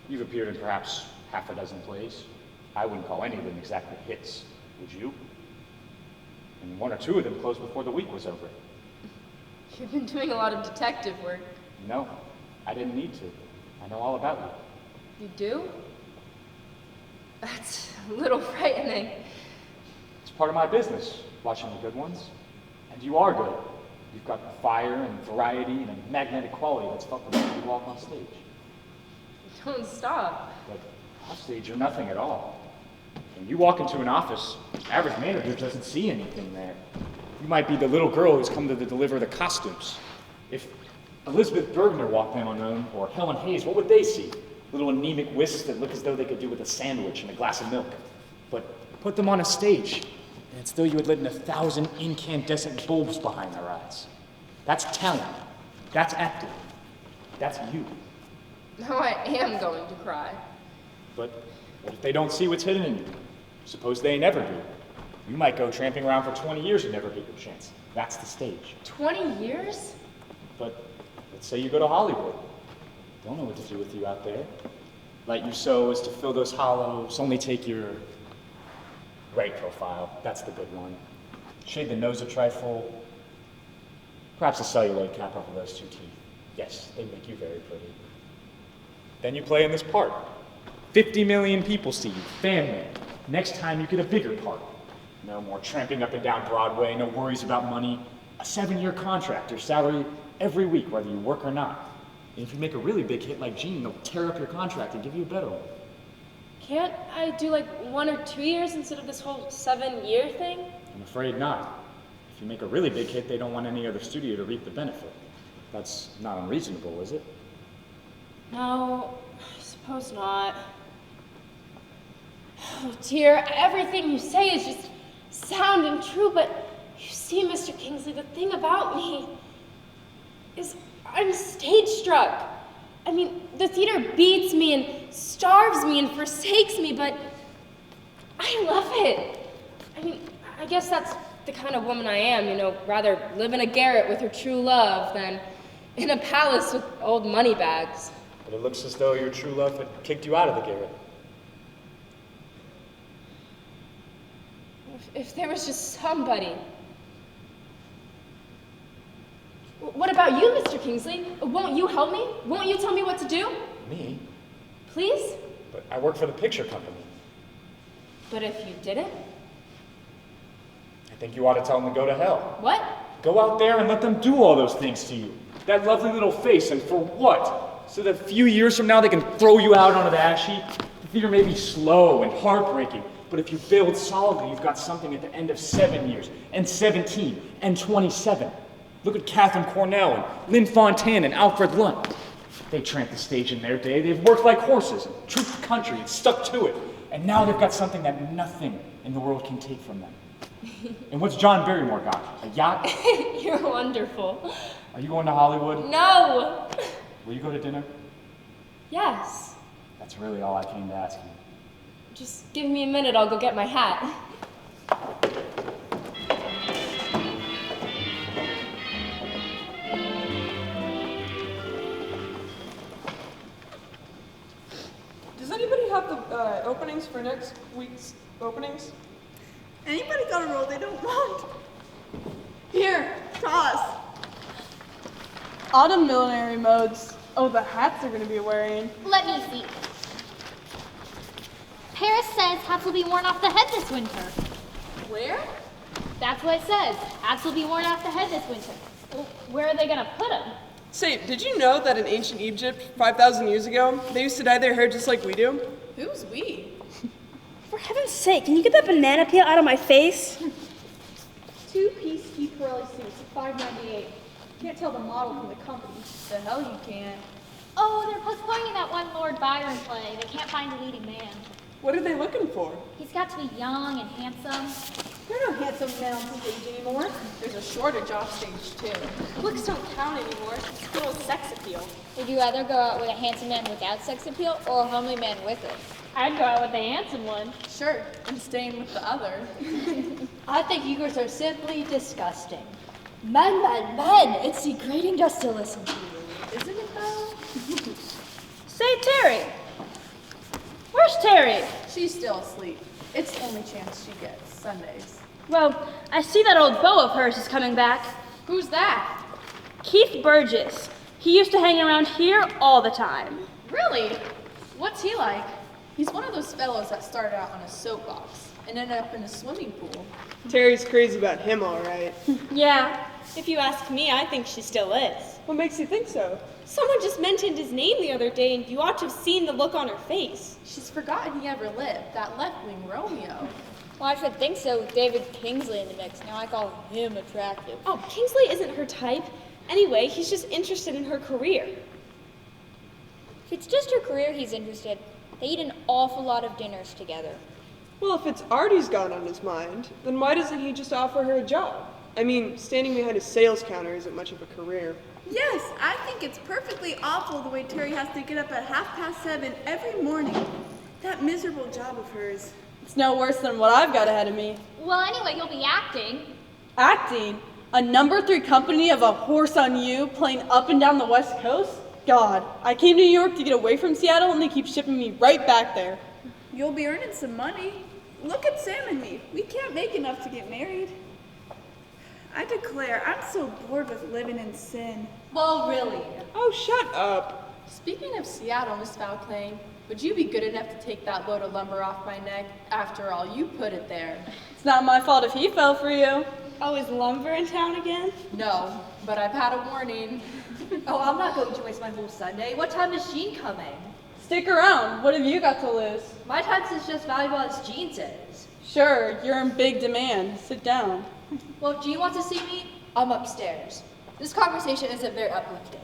You've appeared in perhaps half a dozen plays. I wouldn't call any of them exactly hits, would you? And 1 or 2 of them closed before the week was over. You've been doing a lot of detective work. No, I didn't need to. I know all about you. You do? That's a little frightening. It's part of my business, watching the good ones. And you are good. You've got fire and variety and a magnetic quality that's felt the moment you walk on stage. Don't stop. But off stage, you're nothing at all. When you walk into an office, average manager doesn't see anything there. You might be the little girl who's come to deliver the costumes. If Elizabeth Bergner walked in on them, or Helen Hayes, what would they see? Little anemic wisps that look as though they could do with a sandwich and a glass of milk. But put them on a stage, And still you had lit in 1,000 incandescent bulbs behind their eyes. That's talent. That's acting. That's you. Now I am going to cry. But what if they don't see what's hidden in you? Suppose they never do. You might go tramping around for 20 years and never get your chance. That's the stage. 20 years? But let's say you go to Hollywood. Don't know what to do with you out there. Light you so as to fill those hollows, only take your right profile. That's the good one. Shade the nose a trifle. Perhaps a celluloid cap over those two teeth. Yes, they make you very pretty. Then you play in this part. 50 million people see you, fan man. Next time you get a bigger part. No more tramping up and down Broadway, no worries about money. A 7-year contract, your salary every week, whether you work or not. And if you make a really big hit like Gene, they'll tear up your contract and give you a better one. Can't I do like 1 or 2 years instead of this whole 7-year thing? I'm afraid not. If you make a really big hit, they don't want any other studio to reap the benefit. That's not unreasonable, is it? No, I suppose not. Oh dear, everything you say is just sound and true, but you see, Mr. Kingsley, the thing about me is I'm stage struck. I mean, the theater beats me and starves me and forsakes me, but I love it. I mean, I guess that's the kind of woman I am, you know, rather live in a garret with her true love than in a palace with old money bags. But it looks as though your true love had kicked you out of the garret. If there was just somebody. What about you, Mr. Kingsley? Won't you help me? Won't you tell me what to do? Me? Please? But I work for the picture company. But if you didn't? I think you ought to tell them to go to hell. What? Go out there and let them do all those things to you. That lovely little face, and for what? So that a few years from now they can throw you out onto the ash heap? The theater may be slow and heartbreaking, but if you build solidly, you've got something at the end of 7 years, and 17, and 27. Look at Catherine Cornell, and Lynn Fontanne, and Alfred Lunt. They tramped the stage in their day. They've worked like horses, and trooped the country, and stuck to it. And now they've got something that nothing in the world can take from them. And what's John Barrymore got? A yacht? You're wonderful. Are you going to Hollywood? No! Will you go to dinner? Yes. That's really all I came to ask you. Just give me a minute, I'll go get my hat. Does anybody have the openings for next week's openings? Anybody got a role they don't want? Here, toss. Autumn millinery modes. Oh, the hats they're gonna be wearing. Let me see. Paris says hats will be worn off the head this winter. Where? That's what it says. Hats will be worn off the head this winter. Well, where are they gonna put them? Say, did you know that in ancient Egypt, 5,000 years ago, they used to dye their hair just like we do? Who's we? For heaven's sake, can you get that banana peel out of my face? 2-piece ski Pirelli suits, $5.98. Can't tell the model from the company. The hell you can't. Oh, they're postponing that one Lord Byron play. They can't find a leading man. What are they looking for? He's got to be young and handsome. There are no handsome men on stage anymore. There's a shortage off stage, too. Looks don't count anymore. It's good old sex appeal. Would you rather go out with a handsome man without sex appeal or a homely man with it? I'd go out with the handsome one. Sure, and staying with the other. I think you girls are simply disgusting. Men, men, men! It's degrading just to listen to you. Isn't it though? Say, Terry. Where's Terry? She's still asleep. It's the only chance she gets, Sundays. Well, I see that old beau of hers is coming back. Who's that? Keith Burgess. He used to hang around here all the time. Really? What's he like? He's one of those fellows that started out on a soapbox and ended up in a swimming pool. Terry's crazy about him, all right. Yeah, if you ask me, I think she still is. What makes you think so? Someone just mentioned his name the other day, and you ought to have seen the look on her face. She's forgotten he ever lived, that left-wing Romeo. Well, I should think so with David Kingsley in the mix. Now I call him attractive. Oh, Kingsley isn't her type. Anyway, he's just interested in her career. If it's just her career he's interested, they eat an awful lot of dinners together. Well, if it's art he's got on his mind, then why doesn't he just offer her a job? I mean, standing behind a sales counter isn't much of a career. Yes, I think it's perfectly awful the way Terry has to get up at 7:30 every morning. That miserable job of hers. It's no worse than what I've got ahead of me. Well, anyway, you'll be acting. Acting? A #3 company of A Horse on You playing up and down the West Coast? God, I came to New York to get away from Seattle and they keep shipping me right back there. You'll be earning some money. Look at Sam and me. We can't make enough to get married. I declare, I'm so bored with living in sin. Well, really? Oh, shut up. Speaking of Seattle, Miss Valclane, would you be good enough to take that load of lumber off my neck? After all, you put it there. It's not my fault if he fell for you. Oh, is lumber in town again? No, but I've had a warning. Oh, I'm not going to waste my whole Sunday. What time is Jean coming? Stick around. What have you got to lose? My time's is just valuable as Jean's is. Sure, you're in big demand. Sit down. Well, Jean wants to see me. I'm upstairs. This conversation isn't very uplifting.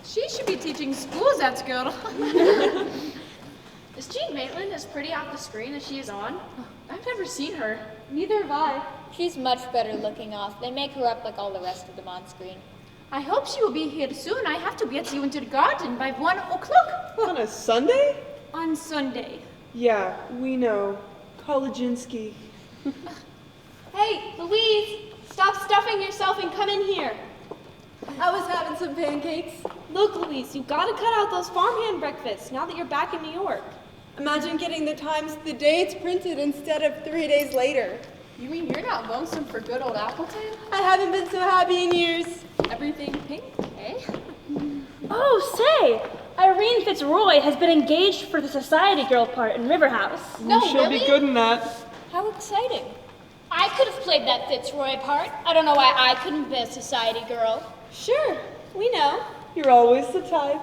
She should be teaching schools at school. Is Jean Maitland as pretty off the screen as she is on? I've never seen her. Neither have I. She's much better looking off. They make her up like all the rest of them on screen. I hope she will be here soon. I have to get you into the garden by 1 o'clock. On a Sunday? On Sunday. Yeah, we know. Kolodzinsky. Hey, Louise, stop stuffing yourself and come in here. I was having some pancakes. Look, Louise, you gotta cut out those farmhand breakfasts now that you're back in New York. Imagine getting the Times the day it's printed instead of 3 days later. You mean you're not lonesome for good old Appleton? I haven't been so happy in years. Everything pink, eh? Oh, say! Irene Fitzroy has been engaged for the society girl part in River House. No, She'll really? be good in that. How exciting. I could have played that Fitzroy part. I don't know why I couldn't be a society girl. Sure, we know. You're always the type.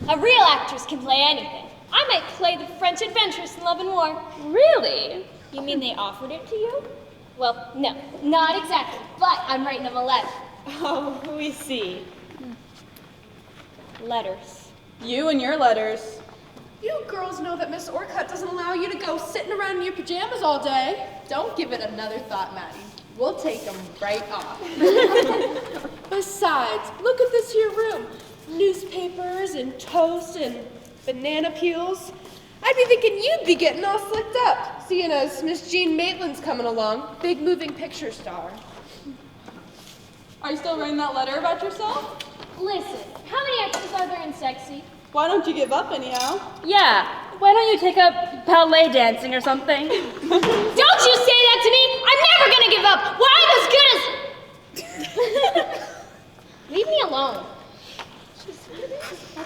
A real actress can play anything. I might play the French adventuress in Love and War. Really? You mean they offered it to you? Well, no, not exactly, but I'm writing them a letter. Oh, we see. Letters. You and your letters. You girls know that Miss Orcutt doesn't allow you to go sitting around in your pajamas all day. Don't give it another thought, Maddie. We'll take them right off. Besides, look at this here room. Newspapers and toast and banana peels. I'd be thinking you'd be getting all slicked up, seeing as Miss Jean Maitland's coming along, big moving picture star. Are you still writing that letter about yourself? Listen, how many extras are there in Sexy? Why don't you give up anyhow? Yeah, why don't you take up ballet dancing or something? Don't you say that to me! I'm never gonna give up! When I'm as good as... Leave me alone.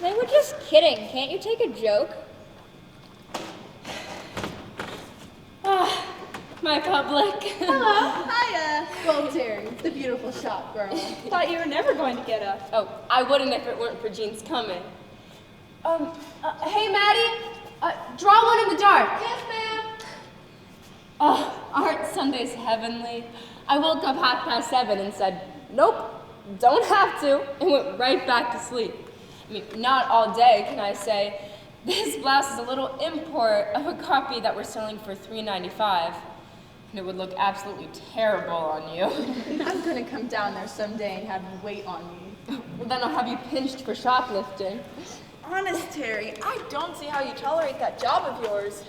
They were just kidding. Can't you take a joke? Ah, my public. Hello. Hiya. Well, Terry, the beautiful shop girl. Thought you were never going to get up. Oh, I wouldn't if it weren't for Jean's coming. Hey, Maddie, draw one in the dark. Yes, ma'am. Oh, aren't Sundays heavenly? I woke up 7:30 and said, nope, don't have to, and went right back to sleep. I mean, not all day, can I say. This blouse is a little import of a copy that we're selling for $3.95, and it would look absolutely terrible on you. I'm gonna come down there someday and have you wait on me. Well, then I'll have you pinched for shoplifting. Honest, Terry, I don't see how you tolerate that job of yours.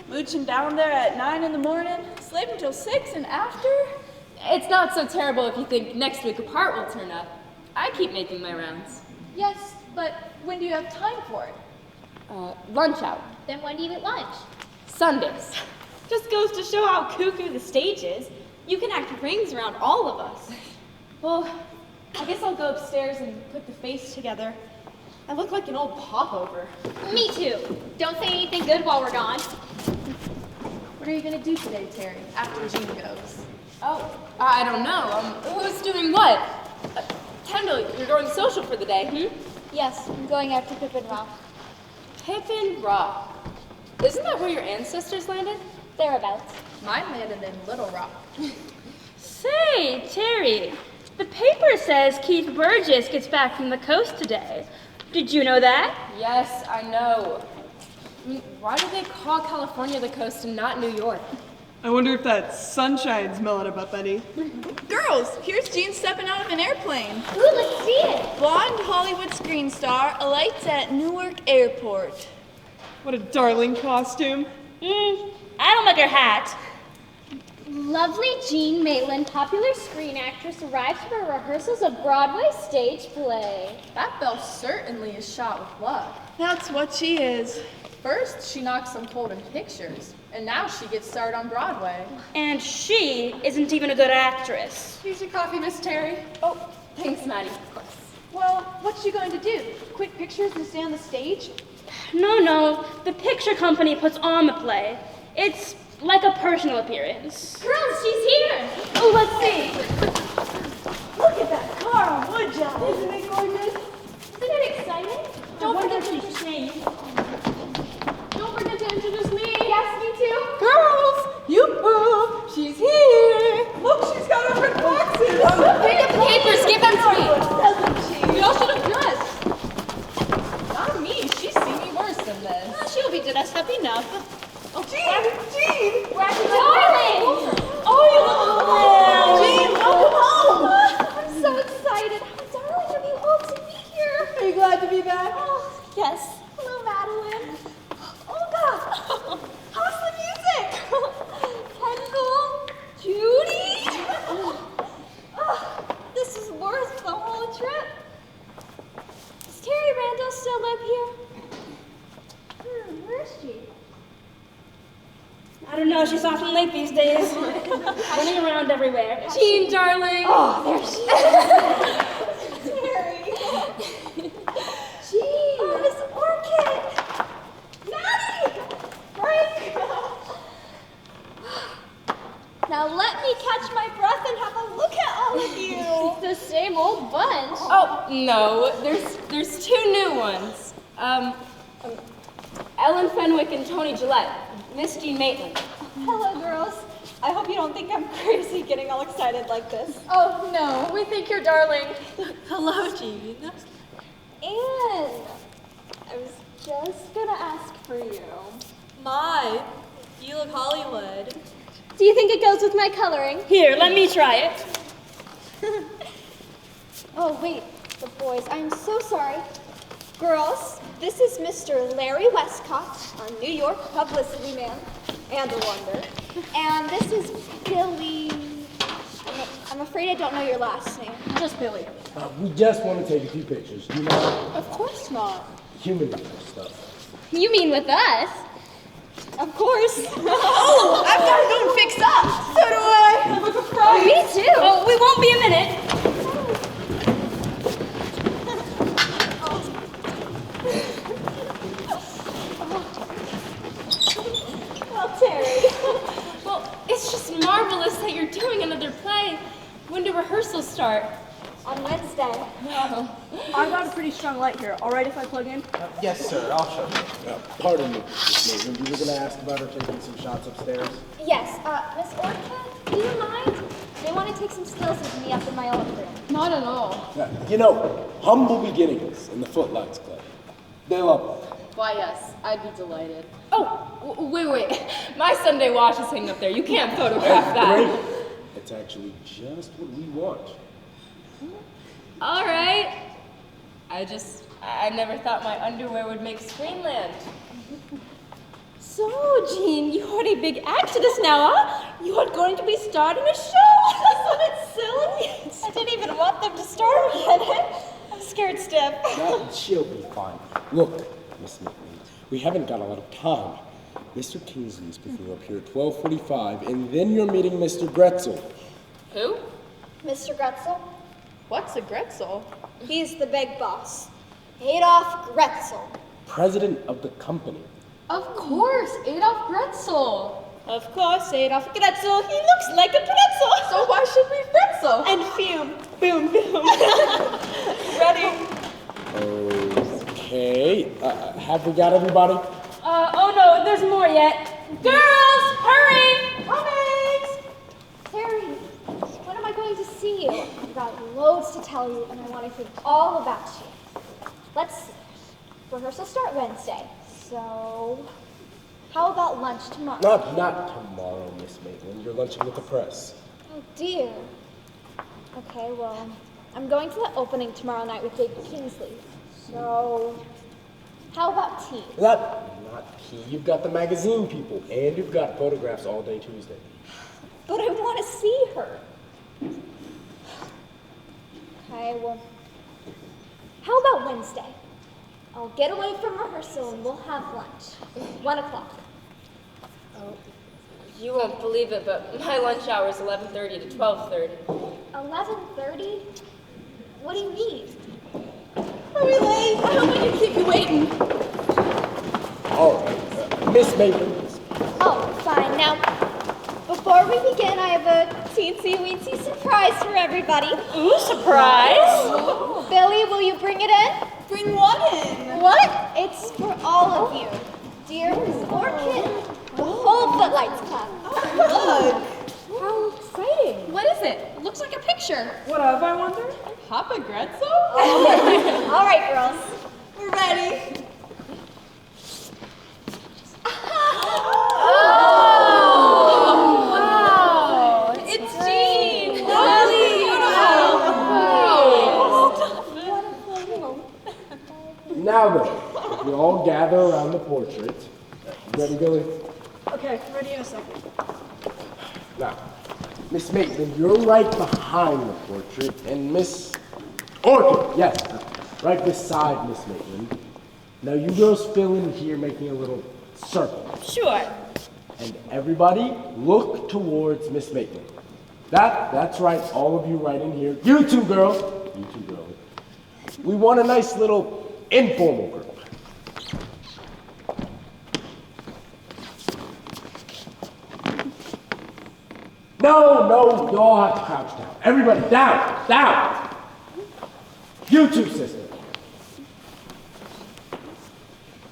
Mooching down there at 9 in the morning, slaving till 6 and after? It's not so terrible if you think next week a part will turn up. I keep making my rounds. Yes, but when do you have time for it? Lunch hour. Then when do you eat lunch? Sundays. Just goes to show how cuckoo the stage is. You can act rings around all of us. Well, I guess I'll go upstairs and put the face together. I look like an old popover. Me too. Don't say anything good while we're gone. What are you gonna do today, Terry, after Jean goes? Oh, I don't know. Who's doing what? Kendall, you're going social for the day, hmm? Yes, I'm going out to Pippin Rock. Pippin Rock. Isn't that where your ancestors landed? Thereabouts. Mine landed in Little Rock. Say, Terry, the paper says Keith Burgess gets back from the coast today. Did you know that? Yes, I know. I mean, why do they call California the coast and not New York? I wonder if that sunshine's melting up Benny. Girls, here's Jean stepping out of an airplane. Ooh, let's see it. Blonde Hollywood screen star alights at Newark Airport. What a darling costume. I don't like her hat. Lovely Jean Maitland, popular screen actress, arrives for rehearsals of Broadway stage play. That belle certainly is shot with luck. That's what she is. First, she knocked some cold in pictures, and now she gets starred on Broadway. And she isn't even a good actress. Here's your coffee, Miss Terry. Oh, thanks, Maddie. Well, what's she going to do? Quit pictures and stay on the stage? No, the picture company puts on the play. It's like a personal appearance. Girls, she's here. Oh, let's see. Look at that car on wood job. Isn't it gorgeous? Isn't it exciting? Don't forget to introduce me. Don't forget to introduce me. Yes, me too. Girls, yoo-hoo, she's here. Look, she's got her red boxes. Pick up the papers, give them to me. We all should have dressed. Not me, she's seen me worse than this. She'll be dressed up enough. Oh, Jean! Darling! Oh, Jean, welcome home! I'm so excited. How darling of you all to be here. Are you glad to be back? Oh, yes. Hello, Madeline. Olga! How's the music? Kendall? Judy? This is worth the whole trip. Does Terry Randall still live here? Where is she? I don't know, she's often late these days. Running around everywhere. Jean, darling. Oh, there she is. Terry. Jean. Oh, Miss Orchid. Maddie. Frank. Now let me catch my breath and have a look at all of you. The same old bunch. Oh, no, there's two new ones. Ellen Fenwick and Tony Gillette. Miss Jean Maitland. Hello, girls. I hope you don't think I'm crazy getting all excited like this. Oh, no, we think you're darling. Hello, Jean. Anne. I was just gonna ask for you. My, you look Hollywood. Do you think it goes with my coloring? Here, let me try it. Oh, wait, the boys, I'm so sorry. Girls, this is Mr. Larry Westcott, our New York publicity man, and a wonder. And this is Billy. I'm afraid I don't know your last name. Just Billy. We just want to take a few pictures, do you know? Of course not. Human stuff. You mean with us? Of course. Oh, I've got to go and fix up. So do I. Look a prize. Me too. Oh, we won't be a minute. Well, Terry. Well, it's just marvelous that you're doing another play. When do rehearsals start? On Wednesday. I've got a pretty strong light here. All right if I plug in? Yes, sir. I'll show you. Pardon me, Miss Maitland. You were going to ask about her taking some shots upstairs? Yes, Miss Orchid, do you mind? They want to take some stills with me up in my old room. Not at all. You know, humble beginnings in the Footlights Club. They love it. Why, yes, I'd be delighted. Oh, wait. My Sunday wash is hanging up there. You can't photograph that. Great. It's actually just what we want. All right. I never thought my underwear would make Screenland. So, Jean, you're a big actress now, huh? You are going to be starred in a show. Isn't it silly? I didn't even want them to star me in it. I'm scared stiff. No, she'll be fine. Look, Miss Maitland, we haven't got a lot of time. Mr. Kingsley's picking you up here at 12:45, and then you're meeting Mr. Gretzel. Who? Mr. Gretzel? What's a Gretzel? He's the big boss. Adolf Gretzel. President of the company. Of course, Adolf Gretzel. Of course, Adolf Gretzel. He looks like a pretzel. So why should we pretzel? And fume. Boom, boom. Ready? Okay. Have we got everybody? Oh no, there's more yet. Girls, hurry! Coming! Terry, when am I going to see you? I've got loads to tell you, and I want to hear all about you. Let's see. Rehearsals start Wednesday, so So, how about lunch tomorrow? Not tomorrow, Miss Maitland. You're lunching with the press. Oh dear. Okay, well, I'm going to the opening tomorrow night with David Kingsley. So, how about tea? Not tea. You've got the magazine people, and you've got photographs all day Tuesday. But I want to see her. Okay, well, how about Wednesday? I'll get away from rehearsal and we'll have lunch. 1 o'clock. Oh, you won't believe it, but my lunch hour is 11:30 to 12:30. 11:30? What do you mean? Are we late? I don't want to keep you waiting. All right, Miss Maitland. Oh, fine. Now, before we begin, I have a teensy-weensy surprise for everybody. Ooh, surprise! Billy, will you bring it in? Bring what in? What? It's for all of you. Dear or kid. The whole Footlights Club. Look! How exciting. What is it? It looks like a picture. What of, I wonder? Papa Gretzel? All right, girls. We're ready. Wow! It's Jean! Now then, we all gather around the portrait. You ready, Billy? Okay, ready in a second. Now, Miss Maitland, you're right behind the portrait, and Miss Orchid, yes, right beside Miss Maitland. Now you girls fill in here, making a little circle. Sure. And everybody look towards Miss Maitland. That's right, all of you right in here. You two girls. We want a nice little informal group. No, you all have to crouch down. Everybody, down. You two, sister.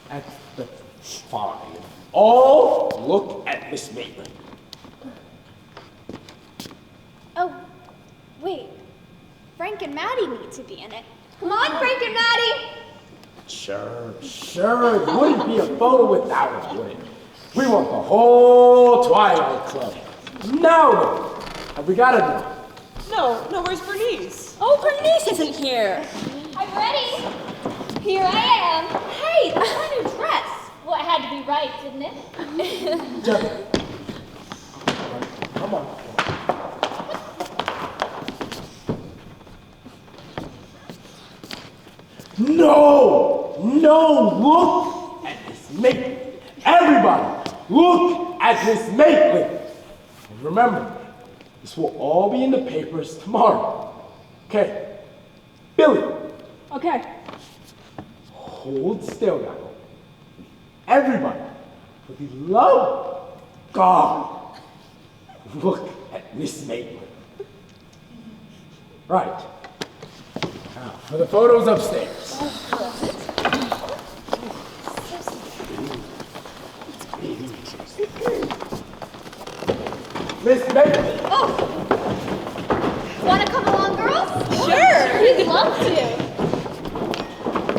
That's fine. All look at Miss Maitland. Oh, wait. Frank and Maddie need to be in it. Come on, Frank and Maddie! Sure. It wouldn't be a photo without it, would it? We want the whole Twilight Club. Now then, have we got it now? No, where's Bernice? Oh, Bernice isn't here. I'm ready. Here I am. Hey, that's my new dress. Well, it had to be right, didn't it? Come on. No, look at Miss Maitland. Everybody, look at Miss Maitland. And remember, this will all be in the papers tomorrow. Okay, Billy. Okay. Hold still now. Everybody, for the love of God, look at Miss Maitland. Right. Now, for the photos upstairs. Miss Maitland. Oh! Want to come along, girls? Sure. We'd love to.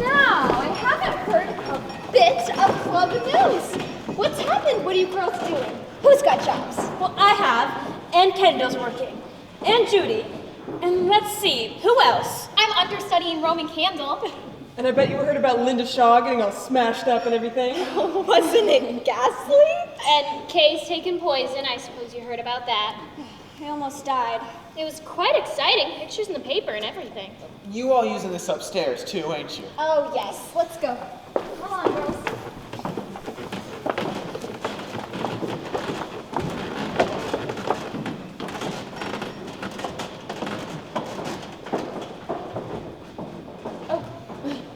Now, I haven't heard a bit of club news. What's happened? What are you girls doing? Who's got jobs? Well, I have, and Kendall's working, and Judy, and let's see, who else? I'm understudying Roman Candle. And I bet you heard about Linda Shaw getting all smashed up and everything. Wasn't it ghastly? And Kay's taken poison. I suppose you heard about that. I almost died. It was quite exciting. Pictures in the paper and everything. You all using this upstairs too, ain't you? Oh, yes. Let's go. Come on, girls.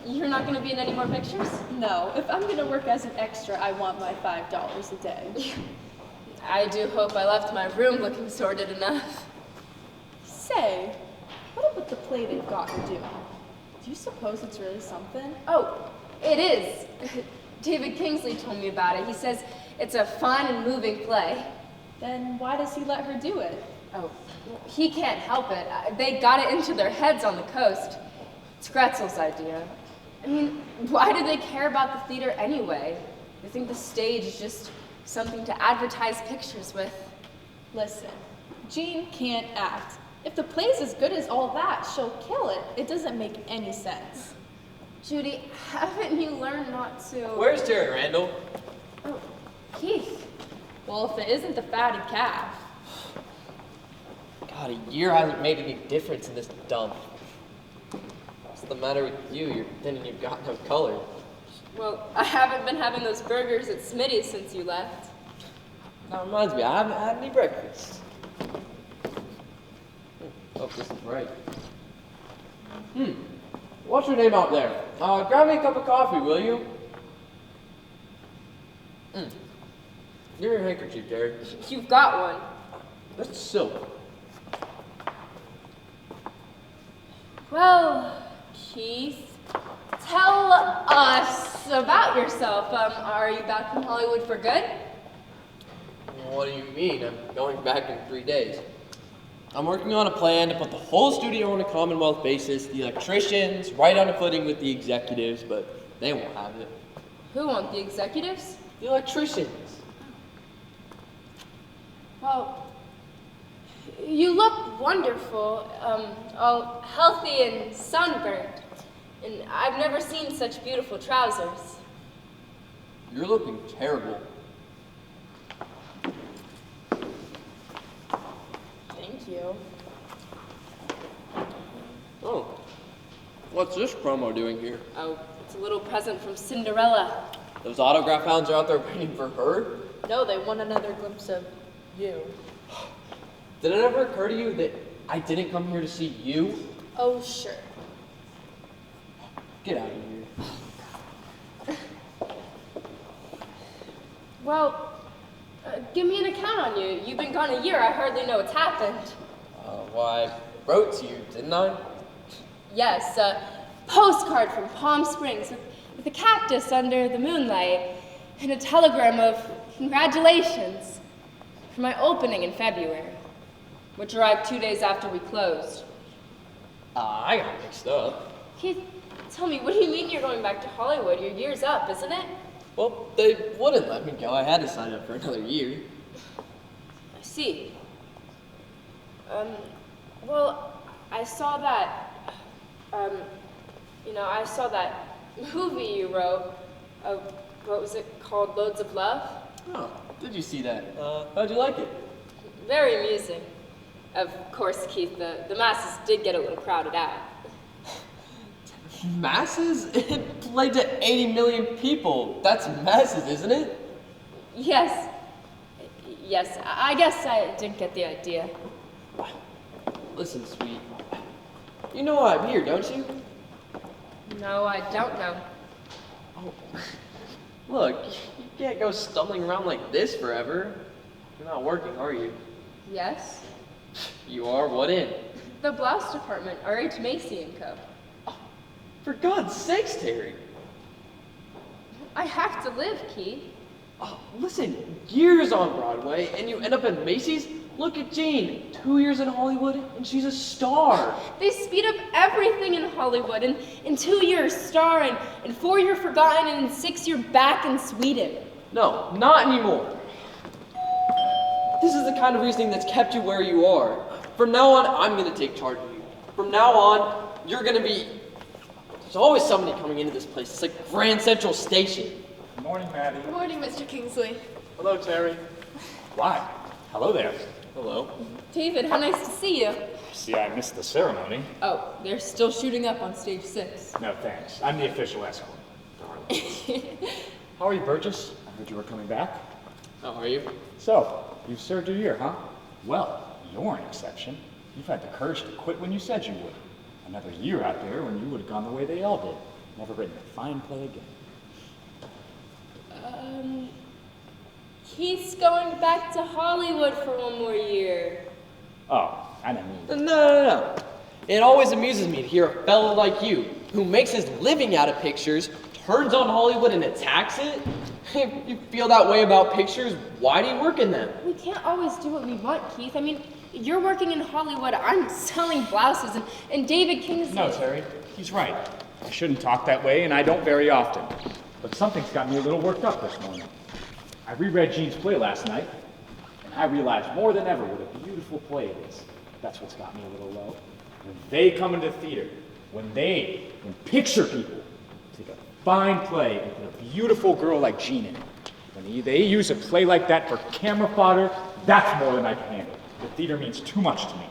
You're not going to be in any more pictures? No, if I'm going to work as an extra, I want my $5 a day. I do hope I left my room looking sordid enough. Say, what about the play they've got you doing? Do you suppose it's really something? Oh, it is. David Kingsley told me about it. He says it's a fun and moving play. Then why does he let her do it? Oh, he can't help it. They got it into their heads on the coast. It's Gretzel's idea. I mean, why do they care about the theater anyway? I think the stage is just something to advertise pictures with. Listen, Jean can't act. If the play's as good as all that, she'll kill it. It doesn't make any sense. Judy, haven't you learned not to... Where's Terry Randall? Oh, Keith. Well, if it isn't the fatted calf. God, a year hasn't made any difference in this dump. What's the matter with you? You're thin and you've got no color. Well, I haven't been having those burgers at Smitty's since you left. That reminds me, I haven't had any breakfast. Hope this is right. What's your name out there? Grab me a cup of coffee, will you? Give me your handkerchief, Terry. You've got one. That's silk. Well, Keith, tell us about yourself. Are you back from Hollywood for good? What do you mean? I'm going back in 3 days. I'm working on a plan to put the whole studio on a Commonwealth basis, the electricians right on a footing with the executives, but they won't have it. Who want the executives? The electricians. Well, you look wonderful, all healthy and sunburned, and I've never seen such beautiful trousers. You're looking terrible. Thank you. Oh, what's this promo doing here? Oh, it's a little present from Cinderella. Those autograph hounds are out there waiting for her? No, they want another glimpse of you. Did it ever occur to you that I didn't come here to see you? Oh, sure. Get out of here. Well, give me an account on you. You've been gone a year. I hardly know what's happened. Well, I wrote to you, didn't I? Yes, a postcard from Palm Springs with a cactus under the moonlight and a telegram of congratulations for my opening in February, which arrived 2 days after we closed. I got mixed up. Keith, tell me, what do you mean you're going back to Hollywood? Your year's up, isn't it? Well, they wouldn't let me go. I had to sign up for another year. I see. Well, I saw that, I saw that movie you wrote. What was it called? Loads of Love? Oh, did you see that? How'd you like it? Very amusing. Of course, Keith, the masses did get a little crowded out. Masses? It played to 80 million people. That's masses, isn't it? Yes. Yes, I guess I didn't get the idea. Listen, sweet. You know why I'm here, don't you? No, I don't know. Oh, look, you can't go stumbling around like this forever. You're not working, are you? Yes? You are? What in? The blouse department, R.H. Macy & Co. For God's sakes, Terry. I have to live, Keith. Oh, listen, years on Broadway, and you end up in Macy's? Look at Jane, 2 years in Hollywood, and she's a star. They speed up everything in Hollywood. In 2 years, star, in 4 you're forgotten, and in 6 you're back in Sweden. No, not anymore. This is the kind of reasoning that's kept you where you are. From now on, I'm going to take charge of you. From now on, you're going to be... There's always somebody coming into this place. It's like Grand Central Station. Good morning, Maddie. Good morning, Mr. Kingsley. Hello, Terry. Why? Hello there. Hello. David, how nice to see you. See, I missed the ceremony. Oh, they're still shooting up on stage 6. No, thanks. I'm the official escort. How are you, Burgess? I heard you were coming back. How are you? So, you've served your year, huh? Well, you're an exception. You've had the courage to quit when you said you would. Another year out there when you would have gone the way they all did. Never written a fine play again. Keith's going back to Hollywood for 1 more year. Oh, I didn't mean... No. It always amuses me to hear a fellow like you, who makes his living out of pictures, turns on Hollywood and attacks it. If you feel that way about pictures, why do you work in them? We can't always do what we want, Keith. I mean, you're working in Hollywood, I'm selling blouses, and David Kingsley... No, Terry, he's right. I shouldn't talk that way, and I don't very often. but something's got me a little worked up this morning. I reread Jean's play last night, and I realized more than ever what a beautiful play it is. That's what's got me a little low. When they come into theater, when picture people take a fine play and put a beautiful girl like Jean in it, when they use a play like that for camera fodder, that's more than I can handle. The theater means too much to me.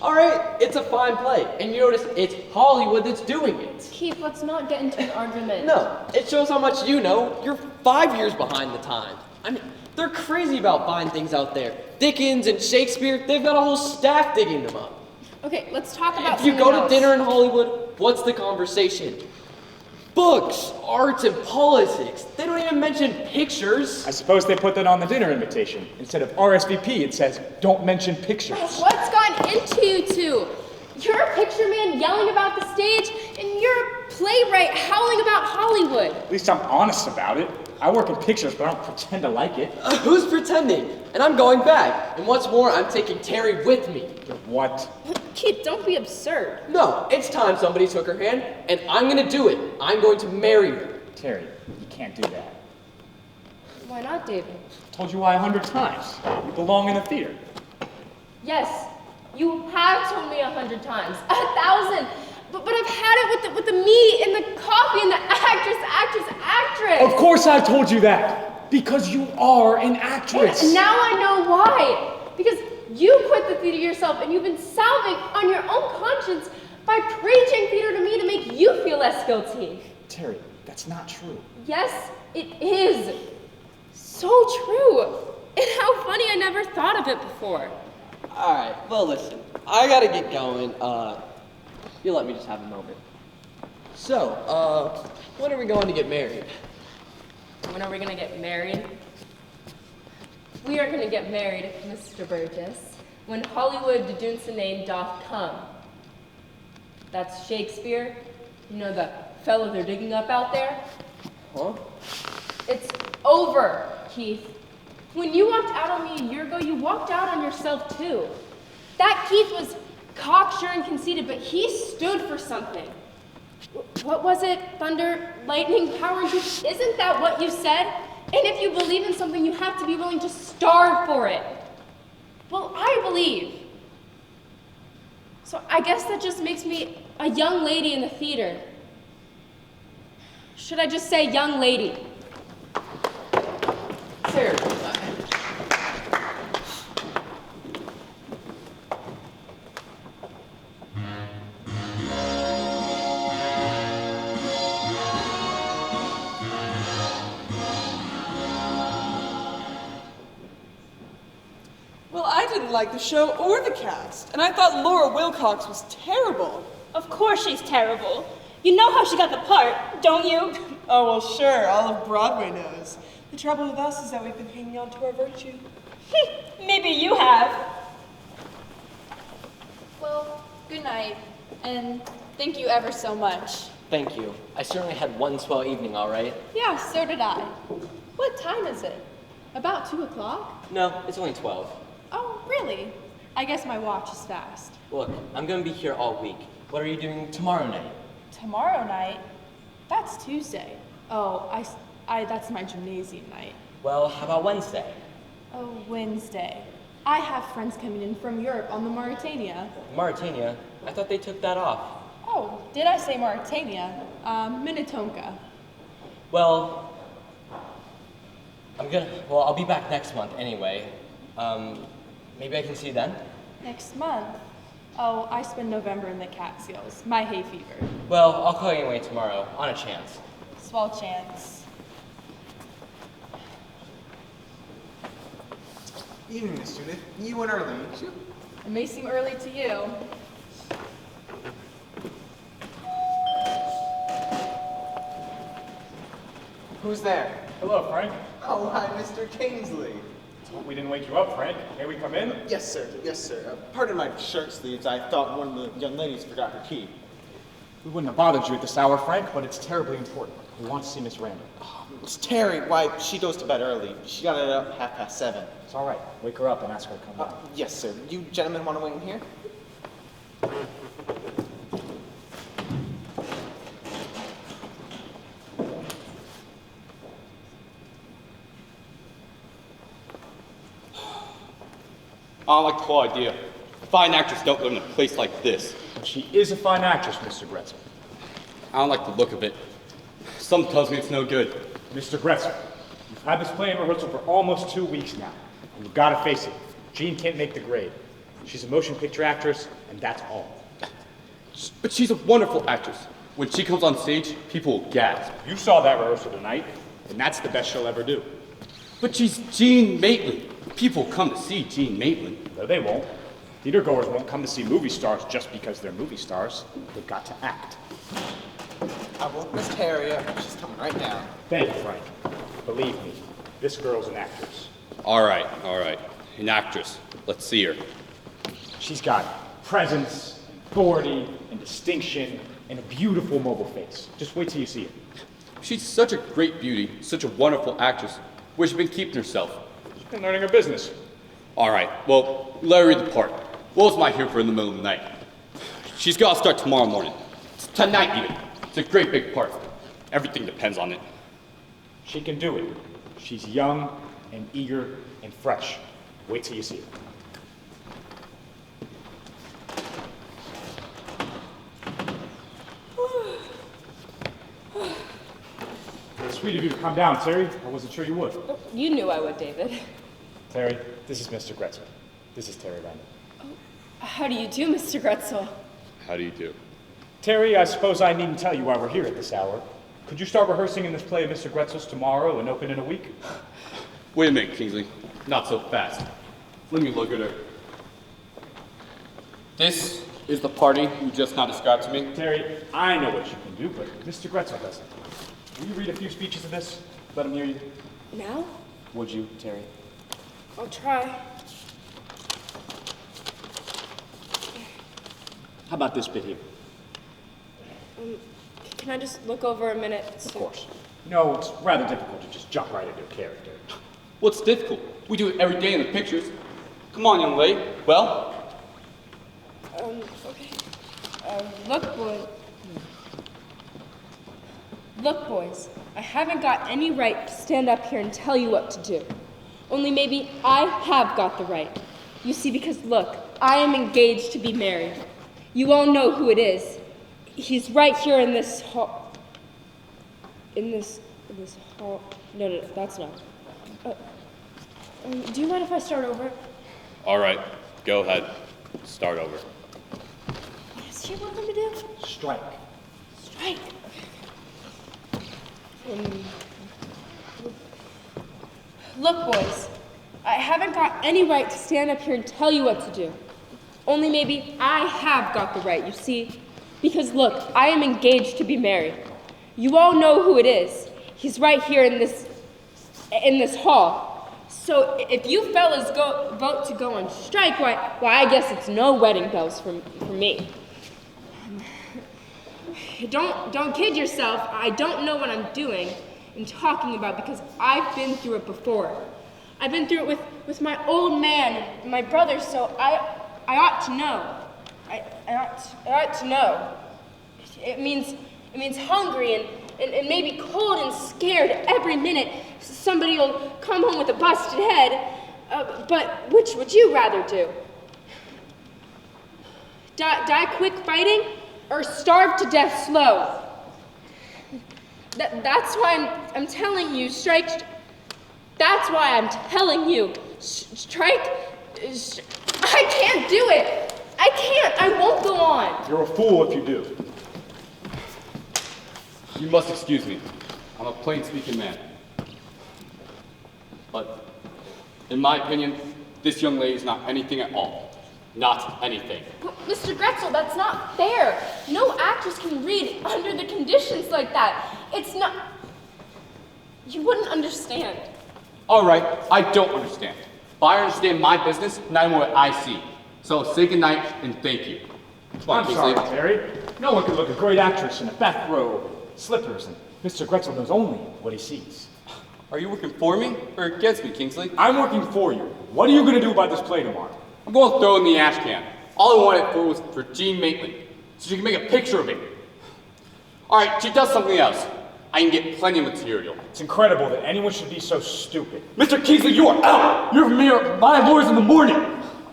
All right, it's a fine play, and you notice it's Hollywood that's doing it. Keith, let's not get into an argument. No, it shows how much you know. You're 5 years behind the time. I mean, they're crazy about fine things out there. Dickens and Shakespeare, they've got a whole staff digging them up. Okay, let's talk about If you go to else. dinner in Hollywood, what's the conversation? Books, arts, and politics. They don't even mention pictures. I suppose they put that on the dinner invitation. Instead of RSVP, it says, don't mention pictures. What's gone into you two? You're a picture man yelling about the stage, and you're a playwright howling about Hollywood. At least I'm honest about it. I work in pictures, but I don't pretend to like it. Who's pretending? And I'm going back. And what's more, I'm taking Terry with me. What? Kid, don't be absurd. No, it's time somebody took her hand, and I'm gonna do it. I'm going to marry her. Terry, you can't do that. Why not, David? I told you why 100 times. You belong in the theater. Yes, you have told me 100 times, 1,000. But I've had it with the meat and the coffee and the actress. Of course I told you that. Because you are an actress. And now I know why. Because you quit the theater yourself and you've been salving on your own conscience by preaching theater to me to make you feel less guilty. Terry, that's not true. Yes, it is. So true. And how funny, I never thought of it before. All right, well, listen. I gotta get going. You'll let me just have a moment. So, when are we going to get married? When are we gonna get married? We are gonna get married, Mr. Burgess, when Hollywood deduncenane doth come. That's Shakespeare. You know the fellow they're digging up out there? Huh? It's over, Keith. When you walked out on me a year ago, you walked out on yourself too. That Keith was cocksure and conceited, but he stood for something. What was it? Thunder, lightning, power, and truth? Isn't that what you said? And if you believe in something, you have to be willing to starve for it. Well, I believe. So I guess that just makes me a young lady in the theater. Should I just say young lady? Sarah. Well, I didn't like the show or the cast, and I thought Laura Wilcox was terrible. Of course she's terrible. You know how she got the part, don't you? Oh, well, sure, all of Broadway knows. The trouble with us is that we've been hanging on to our virtue. Maybe you have. Well, good night, and thank you ever so much. Thank you. I certainly had one swell evening, all right? Yeah, so did I. What time is it? About 2 o'clock? No, it's only 12. Oh, really? I guess my watch is fast. Look, I'm gonna be here all week. What are you doing tomorrow night? Tomorrow night? That's Tuesday. Oh, that's my gymnasium night. Well, how about Wednesday? Oh, Wednesday. I have friends coming in from Europe on the Mauritania. Mauritania? I thought they took that off. Oh, did I say Mauritania? Minnetonka. Well, I'll be back next month anyway. Maybe I can see you then? Next month? Oh, I spend November in the Catskills. My hay fever. Well, I'll call you anyway tomorrow, on a chance. Swell chance. Evening, Miss Judith. You went early, didn't you? It may seem early to you. Who's there? Hello, Frank. Oh, hi, Mr. Kingsley. We didn't wake you up, Frank. May we come in? Yes, sir. Yes, sir. Pardon my shirt sleeves. I thought one of the young ladies forgot her key. We wouldn't have bothered you at this hour, Frank, but it's terribly important. We want to see Miss Randall. Oh, Miss Terry, why, she goes to bed early. She got it up 7:30. It's all right. Wake her up and ask her to come down. Yes, sir. You gentlemen want to wait in here? I don't like the whole idea. Fine actors don't live in a place like this. But she is a fine actress, Mr. Gretzel. I don't like the look of it. Some tells me it's no good. Mr. Gretzel, you've had this play in rehearsal for almost 2 weeks now. And you've got to face it. Jean can't make the grade. She's a motion picture actress, and that's all. But she's a wonderful actress. When she comes on stage, people will gasp. You saw that rehearsal tonight, and that's the best she'll ever do. But she's Jean Maitland. People come to see Jean Maitland. No, they won't. Theatergoers won't come to see movie stars just because they're movie stars. They've got to act. I woke Miss Terry up. She's coming right down. Thank you, Frank. Believe me, this girl's an actress. All right. An actress. Let's see her. She's got presence, authority, and distinction, and a beautiful mobile face. Just wait till you see her. She's such a great beauty, such a wonderful actress. Where's she been keeping herself? She's been learning her business. All right, well, let her read the part. What else am I here for in the middle of the night? She's got to start tomorrow morning. It's tonight even. It's a great big part. Everything depends on it. She can do it. She's young and eager and fresh. Wait till you see her. Sweet of you to come down, Terry. I wasn't sure you would. You knew I would, David. Terry, this is Mr. Gretzel. This is Terry Randall. How do you do, Mr. Gretzel? How do you do? Terry, I suppose I needn't tell you why we're here at this hour. Could you start rehearsing in this play of Mr. Gretzel's tomorrow and open in a week? Wait a minute, Kingsley. Not so fast. Let me look at her. This is the party you just now described to me? Terry, I know what you can do, but Mr. Gretzel doesn't. Will you read a few speeches of this? Let him hear you. Now? Would you, Terry? I'll try. How about this bit here? Can I just look over a minute? Of course. No, it's rather difficult to just jump right into a character. What's difficult? We do it every day in the pictures. Come on, young lady. Well? Okay. Look, boys, I haven't got any right to stand up here and tell you what to do. Only maybe I have got the right. You see, because look, I am engaged to be married. You all know who it is. He's right here in this hall. In this hall. No, that's not. Do you mind if I start over? All right, go ahead. Start over. What does she want them to do? Strike. Strike. Look, boys, I haven't got any right to stand up here and tell you what to do. Only maybe I have got the right, you see? Because look, I am engaged to be married. You all know who it is. He's right here in this hall. So if you fellas vote to go on strike, why I guess it's no wedding bells for me. Don't kid yourself. I don't know what I'm doing and talking about because I've been through it before. I've been through it with my old man and my brother, so I ought to know. I ought to know. It means hungry and maybe cold and scared every minute. Somebody will come home with a busted head. But which would you rather do? Die quick fighting or starve to death slow? That's why I'm telling you, strike. That's why I'm telling you, strike. I can't do it. I can't. I won't go on. You're a fool if you do. You must excuse me. I'm a plain-speaking man. But, in my opinion, this young lady is not anything at all. Not anything. But Mr. Gretzel, that's not fair. No actress can read under the conditions like that. It's not... You wouldn't understand. All right, I don't understand. But I understand my business, not even what I see. So say goodnight and thank you. I'm sorry, Terry. No one could look a great actress in a bathrobe, slippers, and Mr. Gretzel knows only what he sees. Are you working for me or against me, Kingsley? I'm working for you. What are you going to do about this play tomorrow? I'm going to throw it in the ash can. All I wanted for was for Jean Maitland, so she can make a picture of it. All right, she does something else. I can get plenty of material. It's incredible that anyone should be so stupid. Mr. Kingsley, you are out! You're from here, my lawyers in the morning!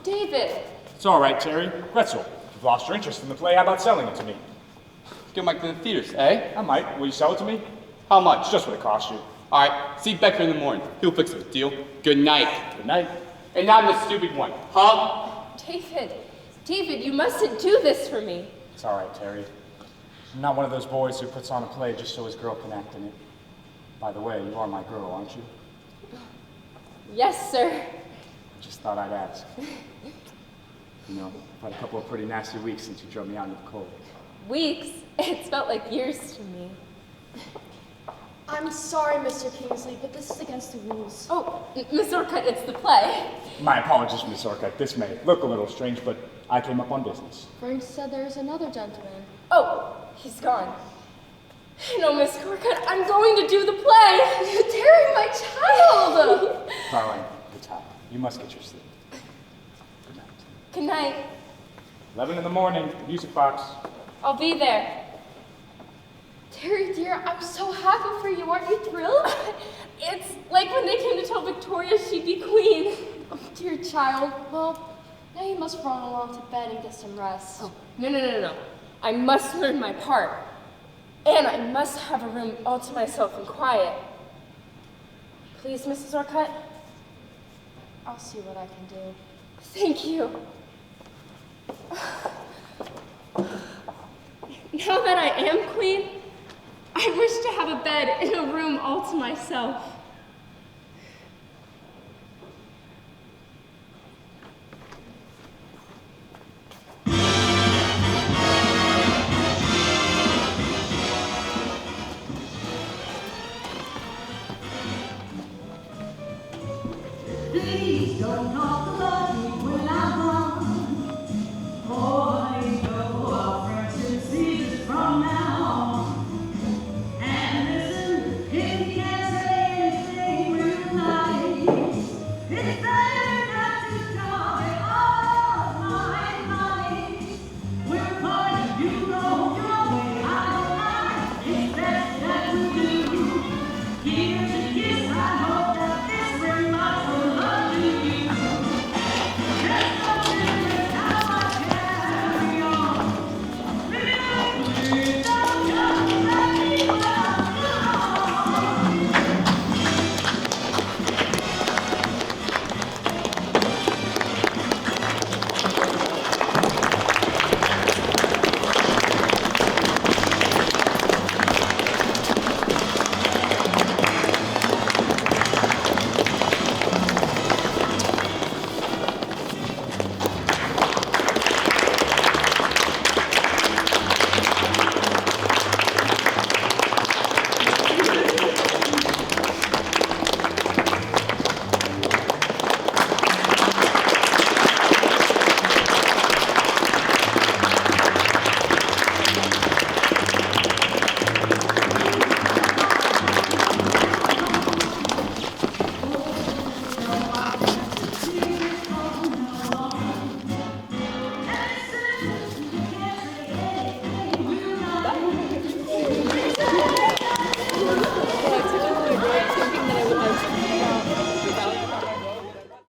David. It's all right, Terry. Gretzel, if you've lost your interest in the play, how about selling it to me? Get Mike to the theaters, eh? I might. Will you sell it to me? How much? It's just what it cost you. All right, see Becker in the morning. He'll fix it. Deal? Good night. Good night. And I'm the stupid one, huh? David, you mustn't do this for me. It's all right, Terry. I'm not one of those boys who puts on a play just so his girl can act in it. By the way, you are my girl, aren't you? Yes, sir. I just thought I'd ask. You know, I've had a couple of pretty nasty weeks since you drove me out into the cold. Weeks? It's felt like years to me. I'm sorry, Mr. Kingsley, but this is against the rules. Oh, Miss Orcutt, it's the play. My apologies, Miss Orcutt. This may look a little strange, but I came up on business. Frank said there's another gentleman. Oh, he's gone. No, Miss Orcutt, I'm going to do the play. You're tearing my child. Darling, it's hot. You must get your sleep. Good night. Good night. 11 in the morning, music box. I'll be there. Terry, dear, I'm so happy for you. Aren't you thrilled? It's like when they came to tell Victoria she'd be queen. Oh, dear child. Well, now you must run along to bed and get some rest. Oh, no. I must learn my part. And I must have a room all to myself and quiet. Please, Mrs. Orcutt? I'll see what I can do. Thank you. Now that I am queen, I wish to have a bed in a room all to myself.